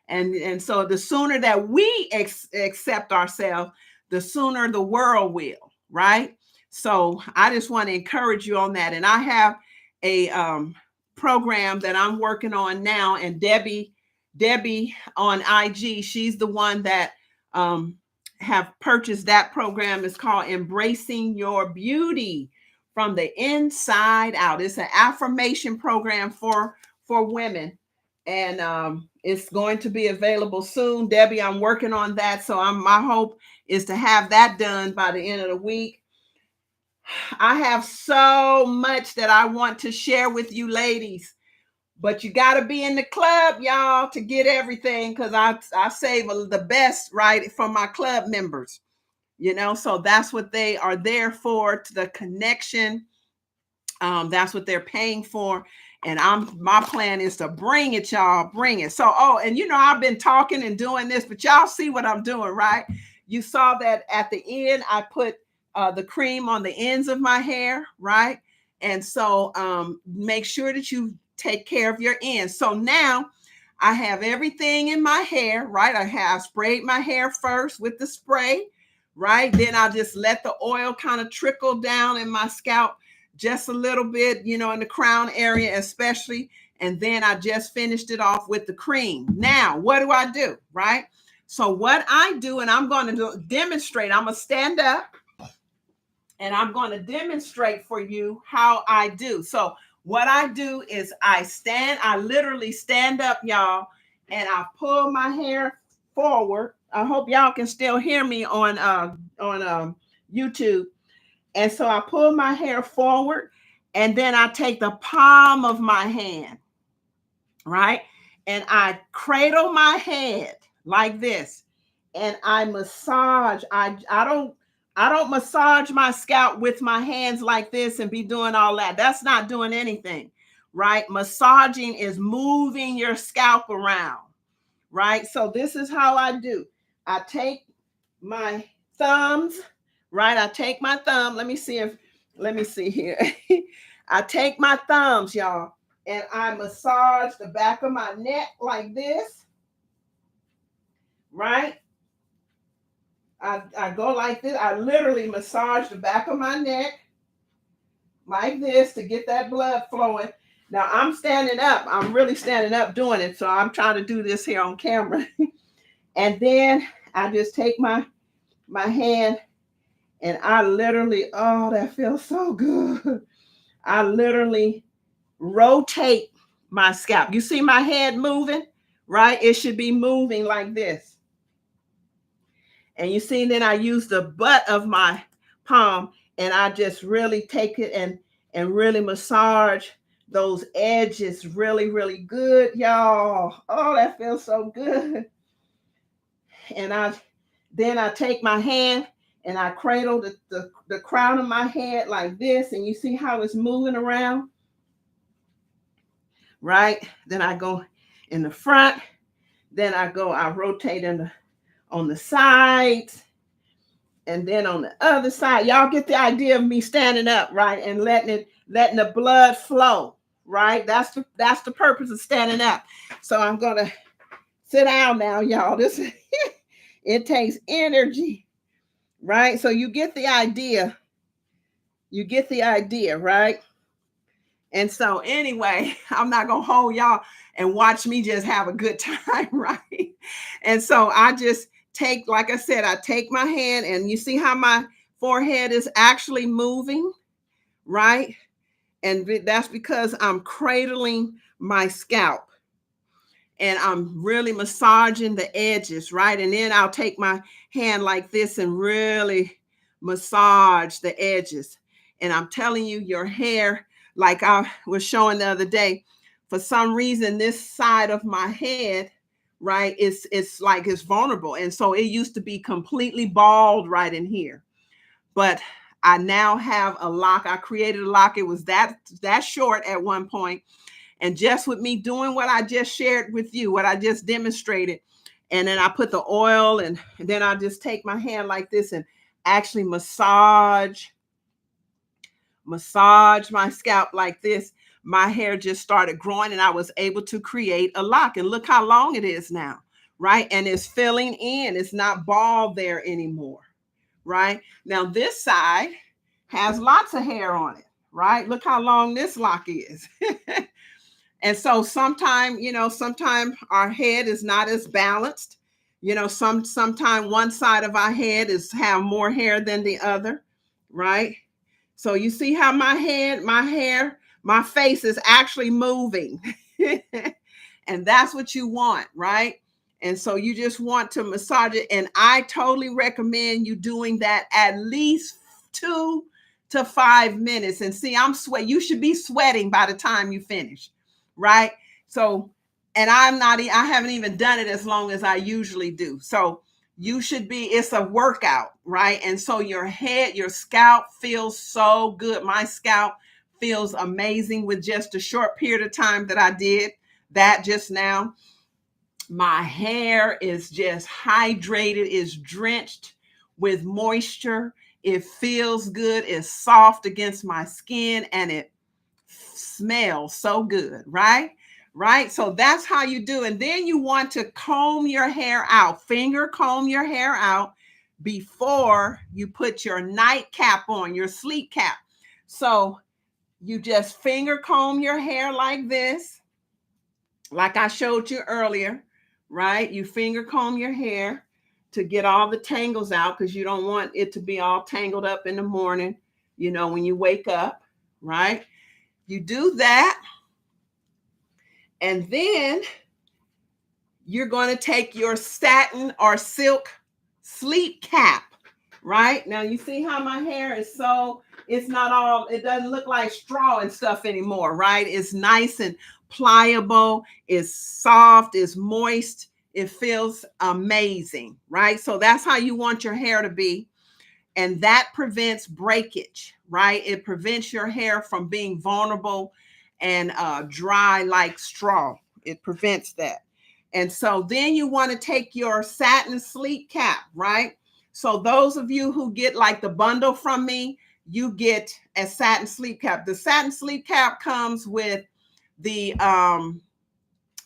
And so the sooner that we accept ourselves, the sooner the world will, right? So I just want to encourage you on that. And I have a program that I'm working on now, and Debbie on IG, she's the one that have purchased that program. It's called Embracing Your Beauty from the Inside Out. It's an affirmation program for women, and it's going to be available soon. Debbie, I'm working on that, so my hope is to have that done by the end of the week. I have so much that I want to share with you ladies, but you got to be in the club, y'all, to get everything, because I save the best, right, for my club members, so that's what they are there for, to the connection. That's what they're paying for. And my plan is to bring it, y'all, bring it. So, and I've been talking and doing this, but y'all see what I'm doing, right? You saw that at the end, I put the cream on the ends of my hair, right? And so make sure that you take care of your ends. So now I have everything in my hair, right? I have sprayed my hair first with the spray, right? Then I'll just let the oil kind of trickle down in my scalp just a little bit, in the crown area especially. And then I just finished it off with the cream. Now, what do I do, right? So what I do, and I'm going to demonstrate, I'm going to stand up and I'm going to demonstrate for you how I do. So what I do is I literally stand up, y'all, and I pull my hair forward. I hope y'all can still hear me on YouTube. And so I pull my hair forward, and then I take the palm of my hand, right? And I cradle my head like this, and I massage. I don't massage my scalp with my hands like this and be doing all that. That's not doing anything, right? Massaging is moving your scalp around, right? So this is how I do. I take my thumbs, right? I take my thumb. Let me see here. I take my thumbs, y'all, and I massage the back of my neck like this, right? I go like this. I literally massage the back of my neck like this to get that blood flowing. Now I'm standing up. I'm really standing up doing it. So I'm trying to do this here on camera. And then I just take my hand, and I literally, that feels so good. I literally rotate my scalp. You see my head moving, right? It should be moving like this. And you see, then I use the butt of my palm, and I just really take it and really massage those edges really, really good, y'all. Oh, that feels so good. And then I take my hand and I cradle the crown of my head like this, and you see how it's moving around, right? Then I go in the front, then I rotate on the sides, and then on the other side. Y'all get the idea of me standing up, right? And letting the blood flow, right? That's the purpose of standing up. So I'm gonna sit down now, y'all. It takes energy, right? So you get the idea. You get the idea, right? And so anyway, I'm not going to hold y'all and watch me just have a good time, right? And so I just take, like I said, I take my hand, and you see how my forehead is actually moving, right? And that's because I'm cradling my scalp and I'm really massaging the edges, right? And then I'll take my hand like this and really massage the edges. And I'm telling you, your hair, like I was showing the other day, for some reason, this side of my head, right, it's like it's vulnerable. And so it used to be completely bald right in here. But I now have a lock. I created a lock. It was that short at one point, and just with me doing what I just shared with you, what I just demonstrated, and then I put the oil and then I just take my hand like this and actually massage my scalp like this. My hair just started growing and I was able to create a lock. And look how long it is now, right? And it's filling in. It's not bald there anymore, right? Now this side has lots of hair on it, right? Look how long this lock is. And so sometimes our head is not as balanced. Sometimes one side of our head is have more hair than the other, right? So you see how my hair, my face is actually moving. And that's what you want, right? And so you just want to massage it. And I totally recommend you doing that at least 2 to 5 minutes. And see, you should be sweating by the time you finish, right? So, and I haven't even done it as long as I usually do. So it's a workout, right? And so your scalp feels so good. My scalp feels amazing with just a short period of time that I did that just now. My hair is just hydrated, is drenched with moisture. It feels good. It's soft against my skin and it smells so good, right? Right. So that's how you do. And then you want to comb your hair out, finger comb your hair out before you put your nightcap on, your sleep cap. So you just finger comb your hair like this, like I showed you earlier, right? You finger comb your hair to get all the tangles out because you don't want it to be all tangled up in the morning, when you wake up, right? You do that. And then you're going to take your satin or silk sleep cap, right? Now you see how my hair is it doesn't look like straw and stuff anymore, right? It's nice and pliable, it's soft, it's moist, it feels amazing, right? So that's how you want your hair to be. And that prevents breakage, right? It prevents your hair from being vulnerable and dry like straw. It prevents that. And so then you want to take your satin sleep cap, right? So those of you who get like the bundle from me, you get a satin sleep cap. The satin sleep cap comes with the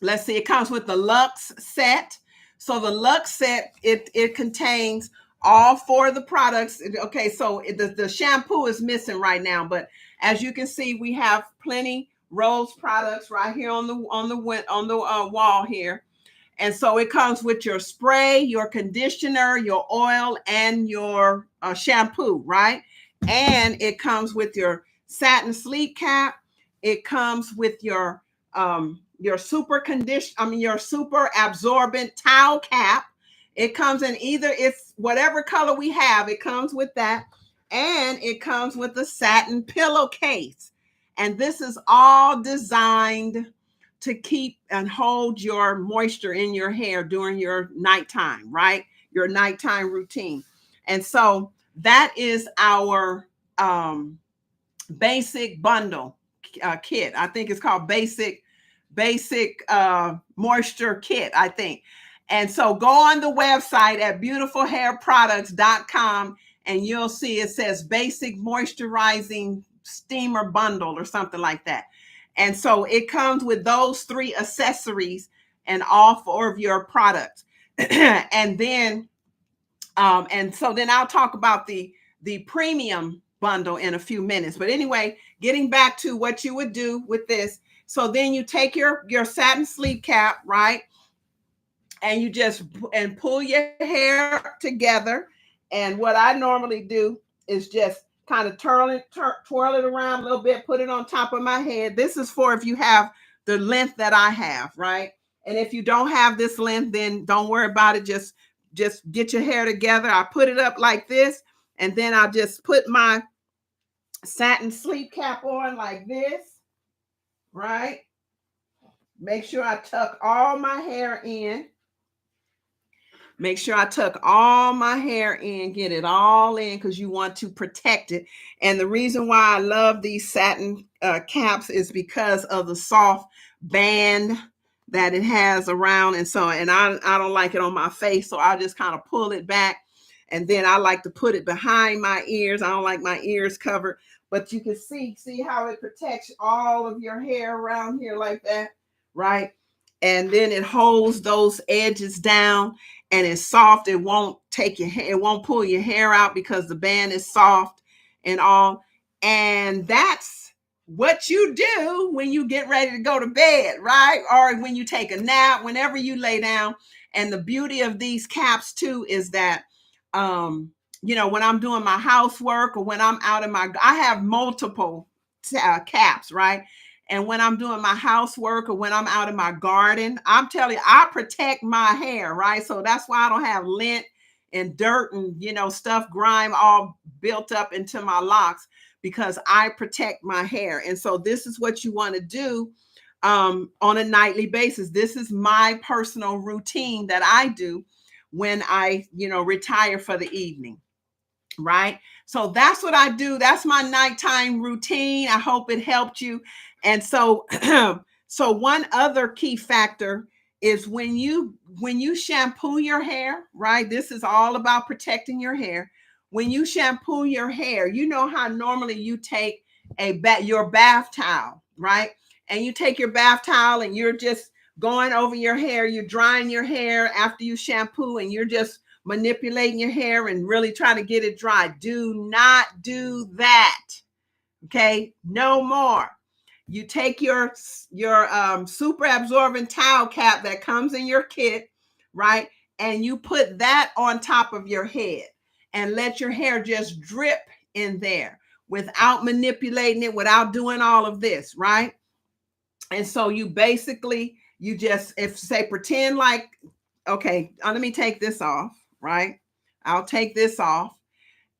it comes with the Luxe set. So the Luxe set, it contains all 4 of the products. Okay, so the shampoo is missing right now, but as you can see, we have plenty Rose products right here on the wall here. And so it comes with your spray, your conditioner, your oil, and your shampoo, right? And it comes with your satin sleep cap. It comes with your super your super absorbent towel cap. It comes in it's whatever color we have, it comes with that. And it comes with the satin pillowcase. And this is all designed to keep and hold your moisture in your hair during your nighttime, right? Your nighttime routine. And so that is our basic bundle kit. I think it's called basic moisture kit, I think. And so go on the website at beautifulhairproducts.com and you'll see it says basic moisturizing steamer bundle or something like that. And so it comes with those 3 accessories and all 4 of your products. And then then I'll talk about the premium bundle in a few minutes. But anyway, getting back to what you would do with this. So then you take your satin sleep cap, right? And you just pull your hair together. And what I normally do is kind of twirl it around a little bit, put it on top of my head. This is for if you have the length that I have, right? And if you don't have this length, then don't worry about it. Just get your hair together. I put it up like this, and then I'll just put my satin sleeve cap on like this, right? Make sure I tuck all my hair in. Make sure I tuck all my hair in, get it all in, because you want to protect it. And the reason why I love these satin caps is because of the soft band that it has around. And I don't like it on my face, so I just kind of pull it back. And then I like to put it behind my ears. I don't like my ears covered, but you can see how it protects all of your hair around here like that, right? And then it holds those edges down, and it's soft. It won't it won't pull your hair out because the band is soft and all. And that's what you do when you get ready to go to bed, right? Or when you take a nap, whenever you lay down. And the beauty of these caps too is that when I'm doing my housework, or when I'm out in I have multiple caps, right? And when I'm doing my housework, or when I'm out in my garden, I'm telling you, I protect my hair, right? So that's why I don't have lint and dirt and, stuff, grime all built up into my locks, because I protect my hair. And so this is what you want to do on a nightly basis. This is my personal routine that I do when I, retire for the evening, right? So that's what I do. That's my nighttime routine. I hope it helped you. And so, so one other key factor is when you shampoo your hair, right? This is all about protecting your hair. When you shampoo your hair, you know how normally you take your bath towel, right? And you take your bath towel and you're just going over your hair. You're drying your hair after you shampoo, and you're just manipulating your hair and really trying to get it dry. Do not do that. Okay, no more. You take your super absorbent towel cap that comes in your kit, right? And you put that on top of your head and let your hair just drip in there without manipulating it, without doing all of this, right? And so you basically, pretend like, okay, let me take this off, right? I'll take this off.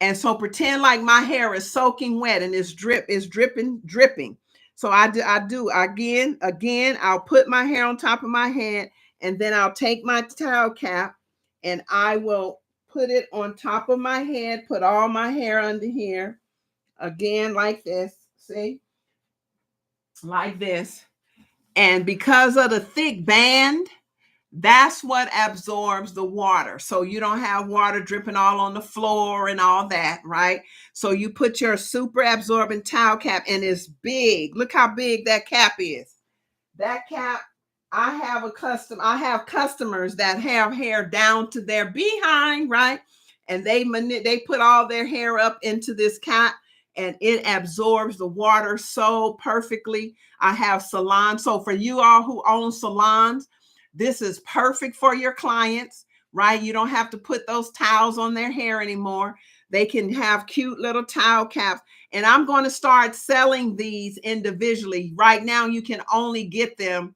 And so pretend like my hair is soaking wet and it's dripping. So I do again, I'll put my hair on top of my head, and then I'll take my towel cap and I will put it on top of my head, put all my hair under here again, like this, see, like this. And because of the thick band, that's what absorbs the water. So you don't have water dripping all on the floor and all that, right? So you put your super absorbent towel cap, and it's big. Look how big that cap is. That cap, I have customers that have hair down to their behind, right? And they put all their hair up into this cap, and it absorbs the water so perfectly. I have salons. So for you all who own salons, this is perfect for your clients, right? You don't have to put those towels on their hair anymore. They can have cute little towel caps. And I'm going to start selling these individually. Right now, you can only get them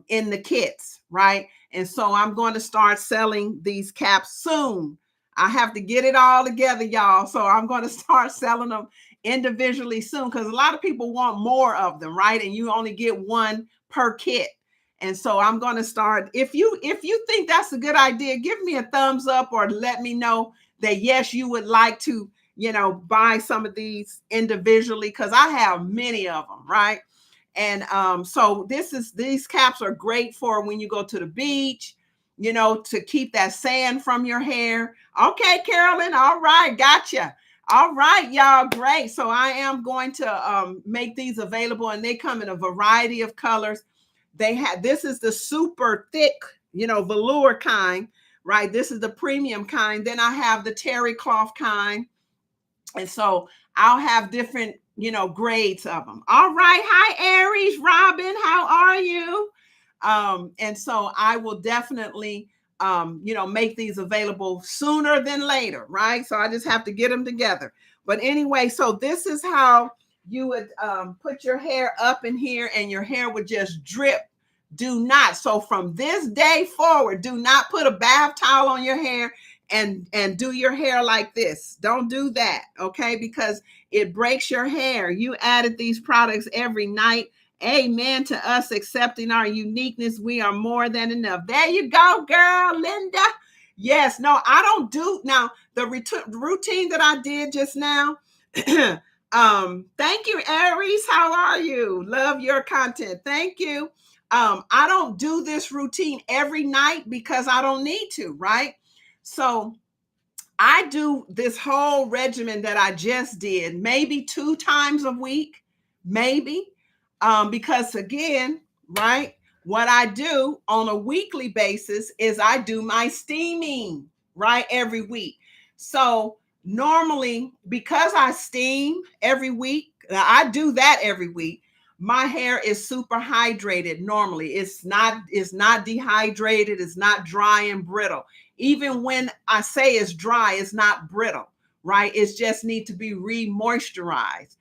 in the kits, right? And so I'm going to start selling these caps soon. I have to get it all together, y'all. So I'm going to start selling them individually soon, because a lot of people want more of them, right? And you only get one per kit. And so I'm going to start. If you think that's a good idea, give me a thumbs up, or let me know that yes, you would like to, buy some of these individually, because I have many of them, right? And so these caps are great for when you go to the beach, to keep that sand from your hair. Okay, Carolyn. All right. Gotcha. All right, y'all. Great. So I am going to make these available, and they come in a variety of colors. This is the super thick, velour kind, right? This is the premium kind. Then I have the terry cloth kind. And so I'll have different, grades of them. All right. Hi, Aries, Robin. How are you? And so I will definitely, make these available sooner than later, right? So I just have to get them together. But anyway, so this is how you would put your hair up in here and your hair would just drip. Do not. So from this day forward, do not put a bath towel on your hair and do your hair like this. Don't do that, okay? Because it breaks your hair. You added these products every night. Amen to us accepting our uniqueness. We are more than enough. There you go, girl, Linda. Yes, no, I don't do now the routine that I did just now. Thank you, Aries. How are you? Love your content. Thank you. I don't do this routine every night because I don't need to, right? So I do this whole regimen that I just did, maybe 2 times a week, maybe. Because again, right, what I do on a weekly basis is I do my steaming, right, every week. So normally, because I steam every week, I do that every week. My hair is super hydrated normally. It's not dehydrated, it's not dry and brittle. Even when I say it's dry, it's not brittle, right? It just need to be re-moisturized.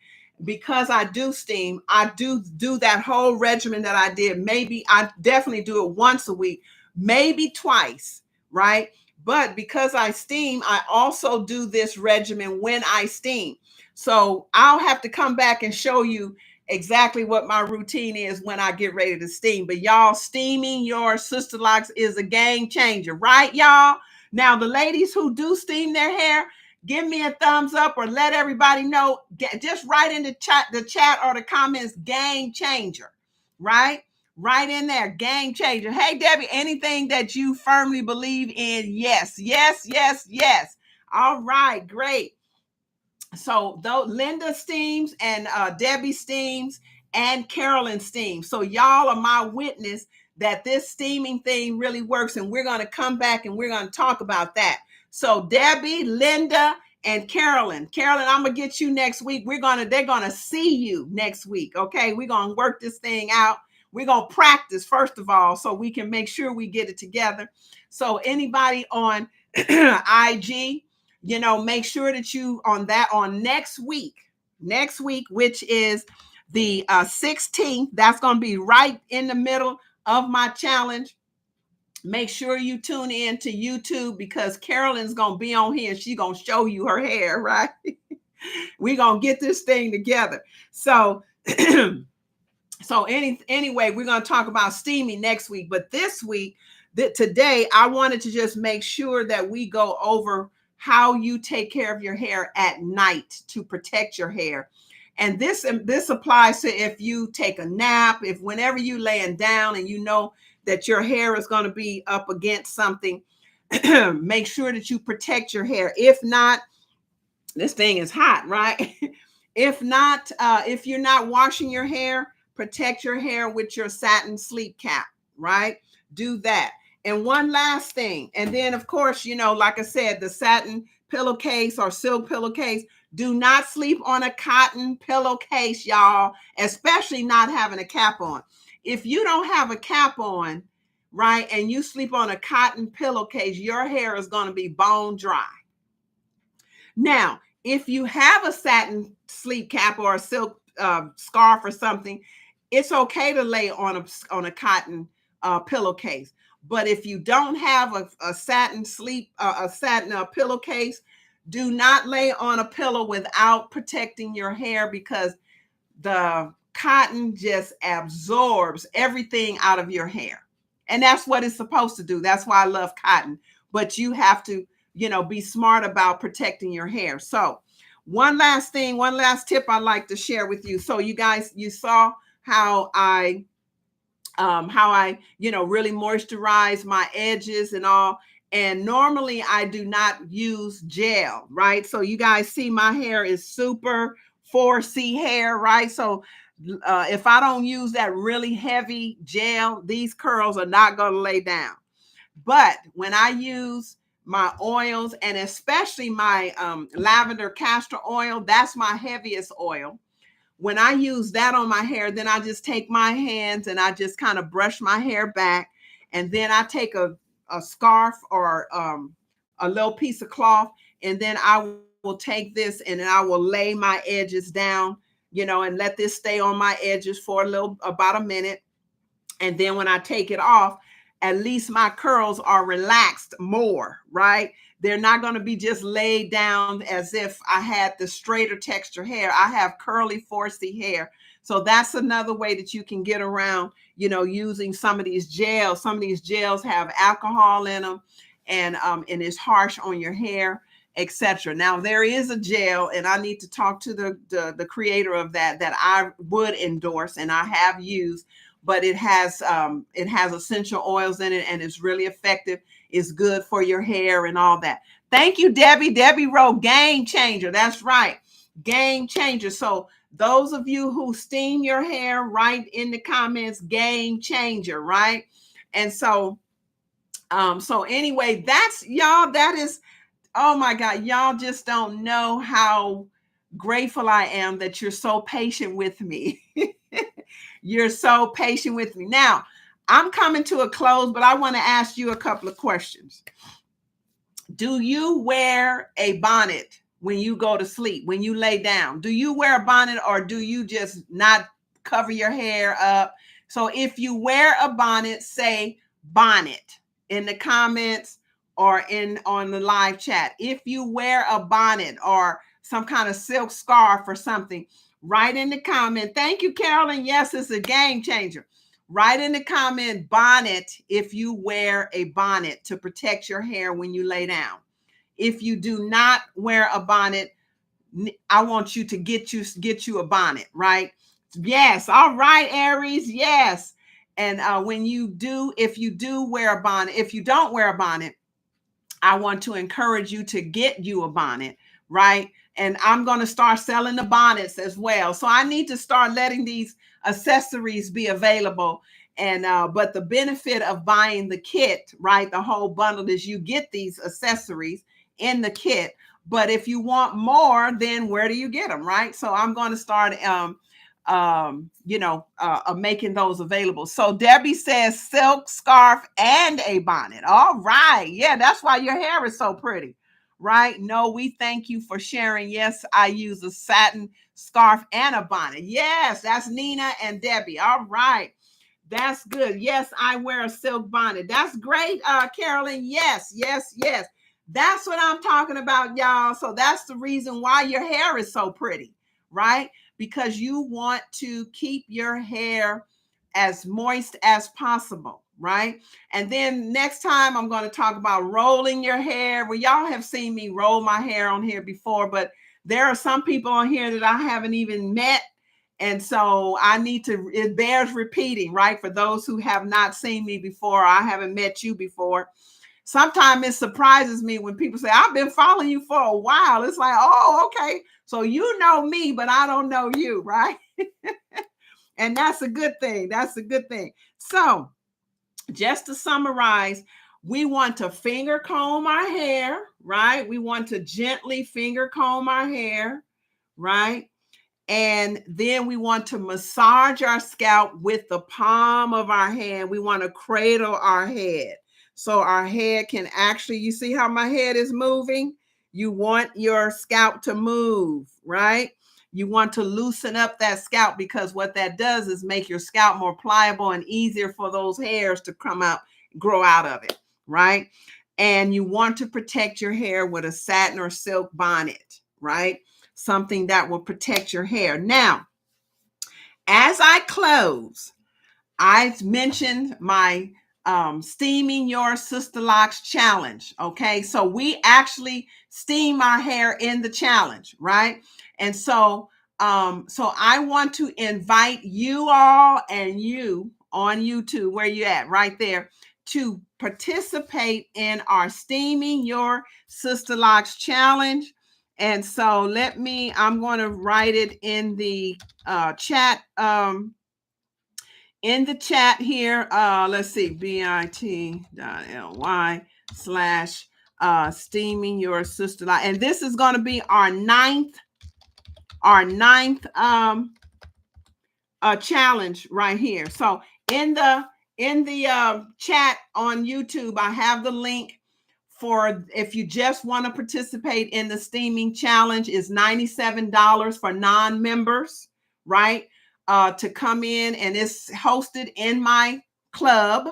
Because I do steam, I do that whole regimen that I did. Maybe I definitely do it once a week, maybe twice, right? But because I steam, I also do this regimen when I steam. So I'll have to come back and show you exactly what my routine is when I get ready to steam. But y'all, steaming your sister locks is a game changer, right, y'all? Now, the ladies who do steam their hair, give me a thumbs up or let everybody know. Just write in the chat or the comments, game changer, right? Right in there, game changer. Hey, Debbie, anything that you firmly believe in? Yes, yes, yes, yes. All right, great. So though Linda steams and Debbie steams and Carolyn steams. So y'all are my witness that this steaming thing really works. And we're going to come back and we're going to talk about that. So Debbie, Linda, and Carolyn, I'm going to get you next week. They're going to see you next week. Okay. We're going to work this thing out. We're going to practice first of all, so we can make sure we get it together. So anybody on IG, make sure that you on next week, which is the 16th, that's going to be right in the middle of my challenge. Make sure you tune in to YouTube because Carolyn's going to be on here and she's going to show you her hair, right? We're going to get this thing together. So, anyway, we're going to talk about steaming next week. But this week, today, I wanted to just make sure that we go over how you take care of your hair at night to protect your hair. And this applies to if you take a nap, if whenever you laying down and you know that your hair is going to be up against something, make sure that you protect your hair. If not, this thing is hot, right? If not, if you're not washing your hair, protect your hair with your Satin Sleeve Cap, right? Do that. And one last thing. And then, of course, like I said, the satin pillowcase or silk pillowcase. Do not sleep on a cotton pillowcase, y'all, especially not having a cap on. If you don't have a cap on, right, and you sleep on a cotton pillowcase, your hair is going to be bone dry. Now, if you have a satin sleeve cap or a silk scarf or something, it's okay to lay on a cotton pillowcase. But if you don't have a satin pillowcase, do not lay on a pillow without protecting your hair because the cotton just absorbs everything out of your hair. And that's what it's supposed to do. That's why I love cotton. But you have to, be smart about protecting your hair. So one last tip I'd like to share with you. So you guys, you saw how I really moisturize my edges and all. And normally I do not use gel, right? So you guys see my hair is super 4C hair, right? So if I don't use that really heavy gel, these curls are not going to lay down. But when I use my oils and especially my lavender castor oil, that's my heaviest oil. When I use that on my hair, then I just take my hands and I just kind of brush my hair back. And then I take a scarf or a little piece of cloth, and then I will take this and I will lay my edges down, and let this stay on my edges for about a minute. And then when I take it off, at least my curls are relaxed more, right? They're not going to be just laid down as if I had the straighter texture hair. I have curly, forcey hair. So that's another way that you can get around, using some of these gels. Some of these gels have alcohol in them, and it's harsh on your hair, etc. Now there is a gel, and I need to talk to the creator of that I would endorse and I have used, but it has essential oils in it, and it's really effective. It's good for your hair and all that. Thank you, Debbie. Debbie wrote game changer. That's right. Game changer. So those of you who steam your hair, write in the comments, game changer, right? And so anyway, that's y'all, that is, oh my God, y'all just don't know how grateful I am that you're so patient with me. You're so patient with me. Now, I'm coming to a close, but I want to ask you a couple of questions. Do you wear a bonnet when you go to sleep, when you lay down? Do you wear a bonnet, or do you just not cover your hair up? So if you wear a bonnet, say bonnet in the comments or on the live chat. If you wear a bonnet or some kind of silk scarf or something, write in the comment. Thank you, Carolyn. Yes, it's a game changer. Write in the comment bonnet if you wear a bonnet to protect your hair when you lay down. If you do not wear a bonnet, I want you to get you a bonnet, right? Yes. All right, Aries. Yes. And if you do wear a bonnet, if you don't wear a bonnet, I want to encourage you to get you a bonnet, right? And I'm going to start selling the bonnets as well. So I need to start letting these accessories be available. And but the benefit of buying the kit, right, the whole bundle, is you get these accessories in the kit. But if you want more, then where do you get them, right? So I'm going to start making those available. So Debbie says silk scarf and a bonnet. All right. Yeah, that's why your hair is so pretty, right? No, we thank you for sharing. Yes, I use a satin scarf and a bonnet. Yes, that's Nina and Debbie. All right. That's good. Yes, I wear a silk bonnet. That's great, Carolyn. Yes, yes, yes. That's what I'm talking about, y'all. So that's the reason why your hair is so pretty, right? Because you want to keep your hair as moist as possible, right? And then next time I'm going to talk about rolling your hair. Well, y'all have seen me roll my hair on here before, but there are some people on here that I haven't even met. And so it bears repeating, right? For those who have not seen me before, I haven't met you before. Sometimes it surprises me when people say, I've been following you for a while. It's like, oh, okay. So you know me, but I don't know you, right? And that's a good thing. That's a good thing. So just to summarize, we want to finger comb our hair, right? We want to gently finger comb our hair, right? And then we want to massage our scalp with the palm of our hand. We want to cradle our head. So our head can actually, you see how my head is moving? You want your scalp to move, right? You want to loosen up that scalp, because what that does is make your scalp more pliable and easier for those hairs to come out, grow out of it, right? And you want to protect your hair with a satin or silk bonnet, right? Something that will protect your hair. Now, as I close, I mentioned my steaming your Sisterlocks challenge. Okay, so we actually steam our hair in the challenge, right? And so I want to invite you all and you on YouTube, where you at, right there, to participate in our steaming your Sisterlocks challenge. And so I'm going to write it in the chat. In the chat here, let's see, bit.ly/steaming your Sisterlock. And this is going to be our ninth challenge right here. So in the chat on YouTube, I have the link for if you just want to participate in the steaming challenge is $97 for non-members, right? To come in, and it's hosted in my club.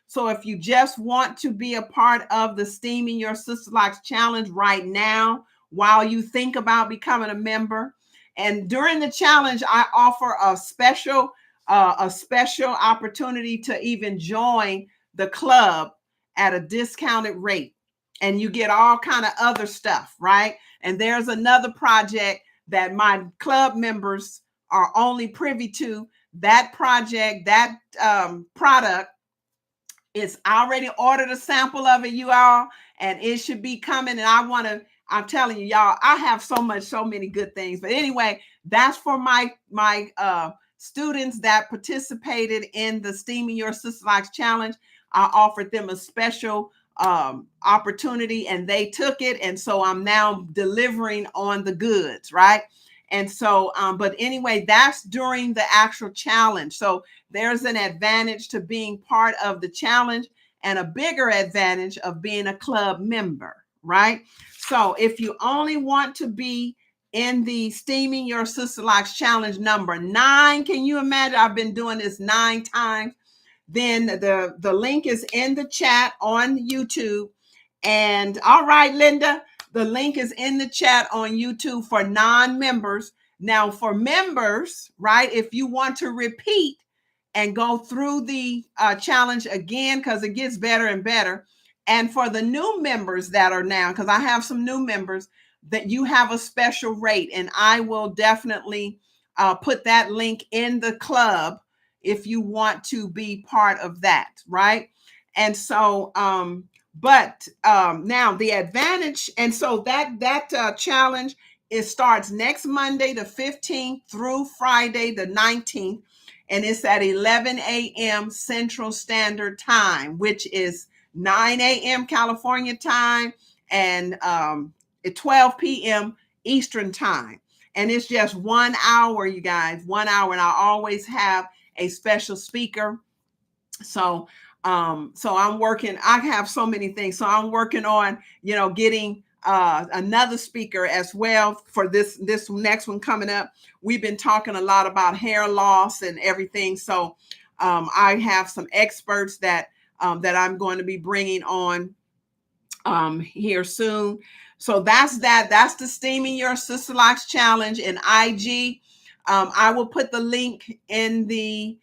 So if you just want to be a part of the Steaming Your Sister Locks challenge right now, while you think about becoming a member, and during the challenge, I offer a special opportunity to even join the club at a discounted rate, and you get all kind of other stuff, right? And there's another project that my club members are only privy to. That project, that product, it's already ordered a sample of it, you all, and it should be coming. And I'm telling you, y'all, I have so many good things. But anyway, that's for my students that participated in the Steaming Your Sister Locks challenge. I offered them a special opportunity, and they took it. And so I'm now delivering on the goods, right? And so, but anyway, that's during the actual challenge. So there's an advantage to being part of the challenge, and a bigger advantage of being a club member, right? So if you only want to be in the Steaming Your Sister Locks challenge number 9, can you imagine? I've been doing this 9 times. Then the link is in the chat on YouTube. And all right, Linda, the link is in the chat on YouTube for non-members. Now for members, right, if you want to repeat and go through the challenge again, because it gets better and better. And for the new members that are now, because I have some new members, that you have a special rate. And I will definitely put that link in the club if you want to be part of that, right? And so, now the advantage, and so that challenge, it starts next Monday, the 15th, through Friday, the 19th, and it's at 11 a.m. Central Standard Time, which is 9 a.m. California time, and at 12 p.m. Eastern Time. And it's just 1 hour, you guys, 1 hour. And I always have a special speaker. So I'm working, I have so many things. So I'm working on, getting another speaker as well for this next one coming up. We've been talking a lot about hair loss and everything. So I have some experts that I'm going to be bringing on here soon. So that's the Steaming Your Sister Locks challenge in IG. I will put the link in the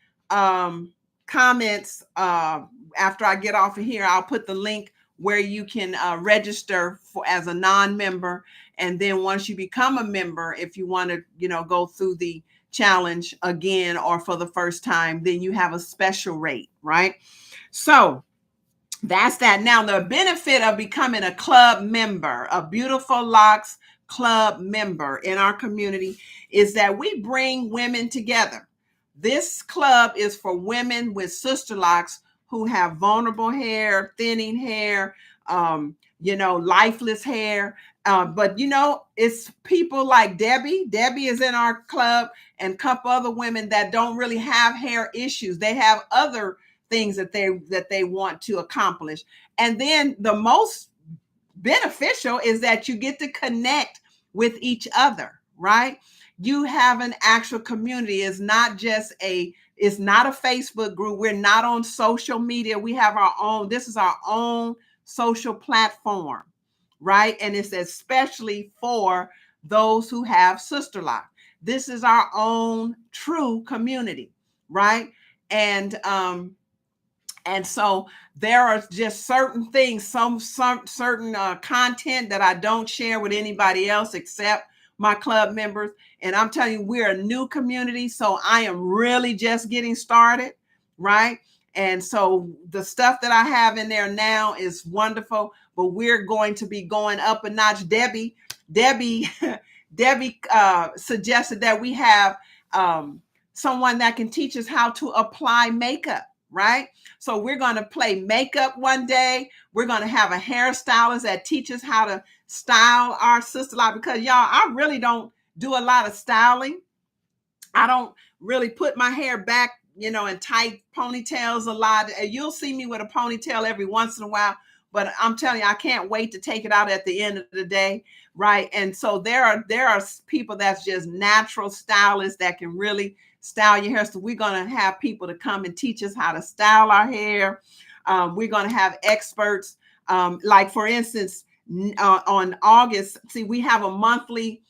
comments after I get off of here. I'll put the link where you can register as a non-member. And then once you become a member, if you want to, go through the challenge again or for the first time, then you have a special rate, right? So that's that. Now, the benefit of becoming a club member, a Beautiful Locks club member in our community, is that we bring women together. This club is for women with sister locks who have vulnerable hair, thinning hair, lifeless hair. But it's people like Debbie. Debbie is in our club, and a couple other women that don't really have hair issues. They have other things that they want to accomplish. And then the most beneficial is that you get to connect with each other, right? You have an actual community. It's not a Facebook group. We're not on social media. We have our own. This is our own social platform, right? And it's especially for those who have sister lock. This is our own true community, right? And so there are just certain things, some certain content that I don't share with anybody else except my club members. And I'm telling you, we're a new community, so I am really just getting started, right? And so the stuff that I have in there now is wonderful, but we're going to be going up a notch. Debbie suggested that we have someone that can teach us how to apply makeup, right? So we're going to play makeup one day. We're going to have a hairstylist that teaches how to style our sister lock, because y'all, I really don't do a lot of styling. I don't really put my hair back, in tight ponytails a lot. You'll see me with a ponytail every once in a while, but I'm telling you, I can't wait to take it out at the end of the day, right? And so there are people that's just natural stylists that can really style your hair. So we're going to have people to come and teach us how to style our hair. We're going to have experts, like for instance, on August. See, we have a monthly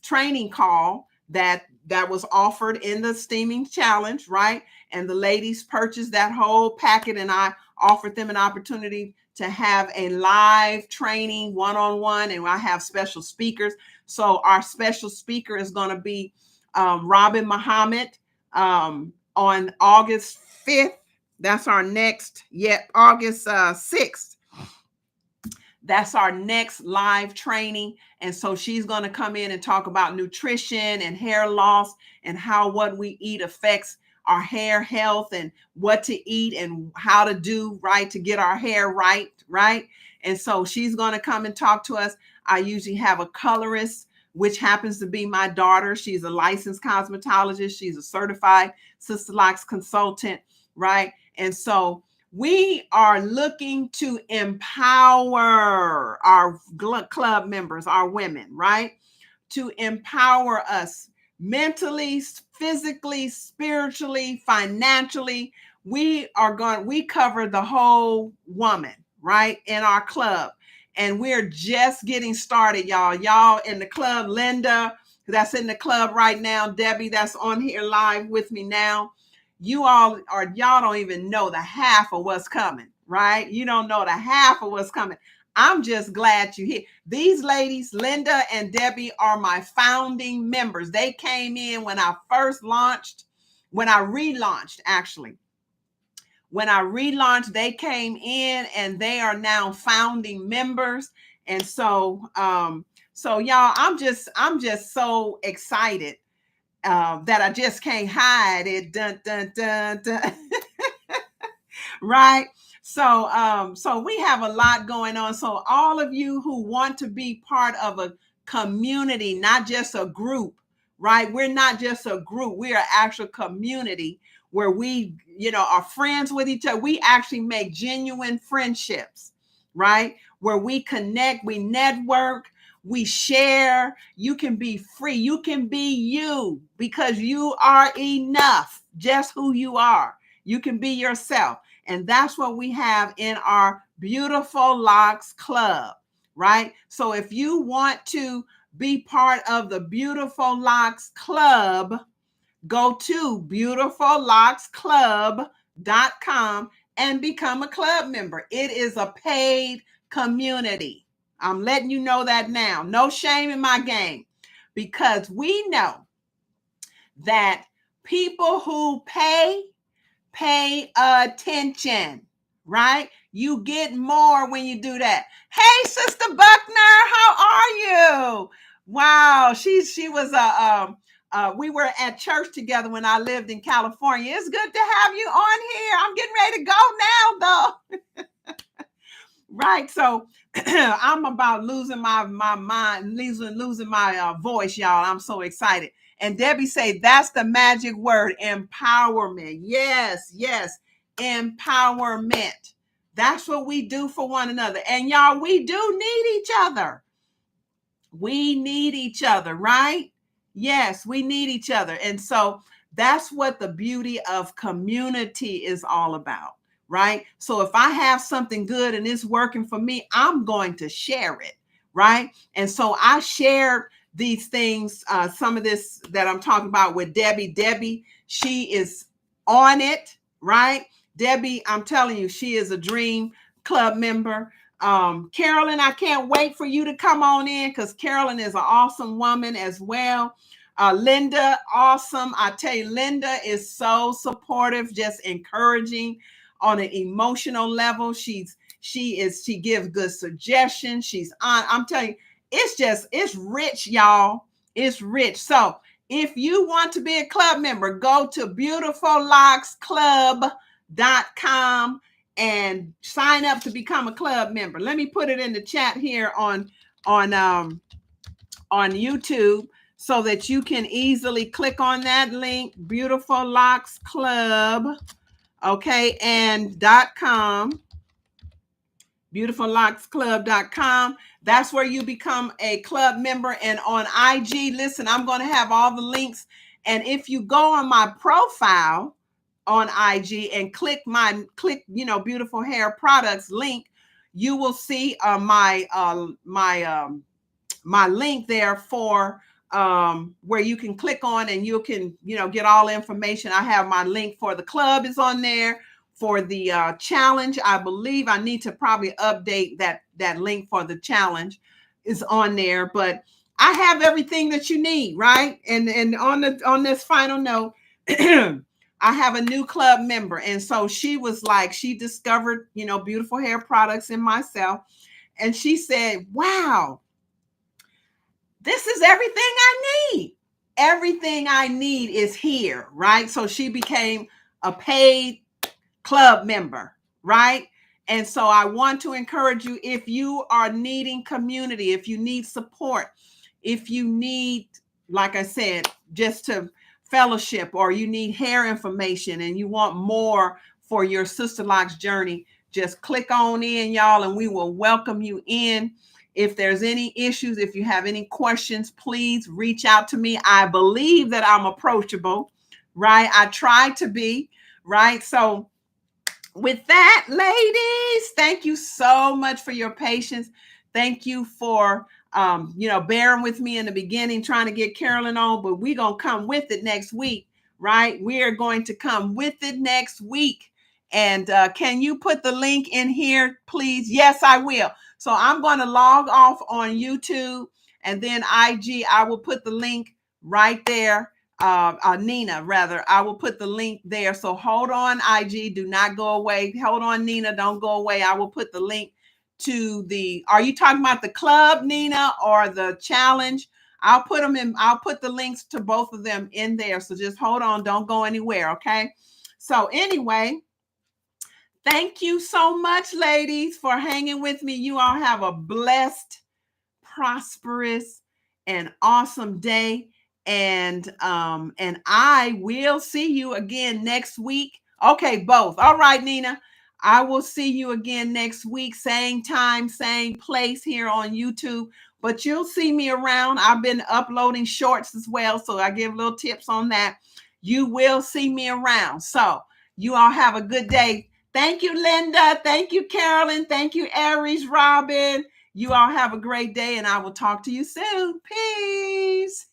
training call that was offered in the steaming challenge, right? And the ladies purchased that whole packet, and I offered them an opportunity to have a live training one-on-one, and I have special speakers. So our special speaker is going to be Robin Muhammad on August 5th. That's our next, August 6th. That's our next live training. And so she's going to come in and talk about nutrition and hair loss and how what we eat affects our hair health and what to eat and how to do right to get our hair right. And so she's going to come and talk to us. I usually have a colorist, which happens to be my daughter. She's a licensed cosmetologist. She's a certified Sisterlocks consultant, right? And so we are looking to empower our club members, our women, right? To empower us mentally, physically, spiritually, financially. We cover the whole woman, right? In our club. And we're just getting started, y'all. Y'all in the club, Linda, that's in the club right now. Debbie, that's on here live with me now. Y'all don't even know the half of what's coming, right? You don't know the half of what's coming. I'm just glad you're here. These ladies, Linda and Debbie, are my founding members. They came in when I relaunched, actually. When I relaunched, they came in and they are now founding members. And so, y'all, I'm just so excited that I just can't hide it. Dun, dun, dun, dun. Right? So we have a lot going on. So all of you who want to be part of a community, not just a group, right? We're not just a group. We are actual community where we, are friends with each other. We actually make genuine friendships, right? Where we connect, we network, we share. You can be free. You can be you because you are enough, just who you are. You can be yourself. And that's what we have in our Beautiful Locks Club, right? So if you want to be part of the Beautiful Locks Club, go to beautifullocksclub.com and become a club member. It is a paid community. I'm letting you know that now. No shame in my game, because we know that people who pay attention, right? You get more when you do that. Hey, Sister Buckner, how are you? Wow, she was we were at church together when I lived in California. It's good to have you on here. I'm getting ready to go now, though. Right, so I'm about losing my mind, losing my voice, y'all. I'm so excited. And Debbie say that's the magic word, empowerment. Yes, empowerment. That's what we do for one another. And y'all, we do need each other. We need each other, right? Yes, we need each other. And so that's what the beauty of community is all about, right? So if I have something good and it's working for me, I'm going to share it, right? And so I shared these things, some of this that I'm talking about with Debbie. Debbie, she is on it, right? Debbie, I'm telling you, she is a dream club member. Carolyn, I can't wait for you to come on in because Carolyn is an awesome woman as well. Linda, awesome. I tell you, Linda is so supportive, just encouraging on an emotional level. She gives good suggestions. I'm telling you, it's rich, y'all. It's rich. So if you want to be a club member, go to beautifullocksclub.com and sign up to become a club member. Let me put it in the chat here on YouTube so that you can easily click on that link, Beautiful Locks Club, okay, and .com. beautifullocksclub.com. That's where you become a club member. And on IG, listen, I'm going to have all the links. And if you go on my profile on IG and click beautiful hair products link, you will see my link there for where you can click on and you can get all information. I have my link for the club is on there. For the challenge, I believe I need to probably update that link for the challenge is on there. But I have everything that you need, right? And on this final note, I have a new club member, and so she was like, she discovered beautiful hair products in myself, and she said, "Wow, this is everything I need. Everything I need is here," right? So she became a paid club member, right? And so I want to encourage you, if you are needing community, if you need support, if you need, like I said, just to fellowship, or you need hair information and you want more for your Sister Locks journey, just click on in, y'all, and we will welcome you in. If there's any issues, if you have any questions, please reach out to me. I believe that I'm approachable, right? I try to be, right? So with that, ladies, thank you so much for your patience. Thank you for bearing with me in the beginning, trying to get Carolyn on, but we're going to come with it next week, right? We are going to come with it next week. And can you put the link in here, please? Yes, I will. So I'm going to log off on YouTube, and then IG, I will put the link right there. Nina, rather, I will put the link there. So hold on, IG, do not go away. Hold on, Nina, don't go away. I will put the link to are you talking about the club, Nina, or the challenge? I'll put the links to both of them in there. So just hold on, don't go anywhere. Okay. So anyway, thank you so much, ladies, for hanging with me. You all have a blessed, prosperous, and awesome day. And I will see you again next week. Okay, both. All right, Nina. I will see you again next week, same time, same place here on YouTube. But you'll see me around. I've been uploading shorts as well, so I give little tips on that. You will see me around. So you all have a good day. Thank you, Linda. Thank you, Carolyn. Thank you, Aries, Robin. You all have a great day, and I will talk to you soon. Peace.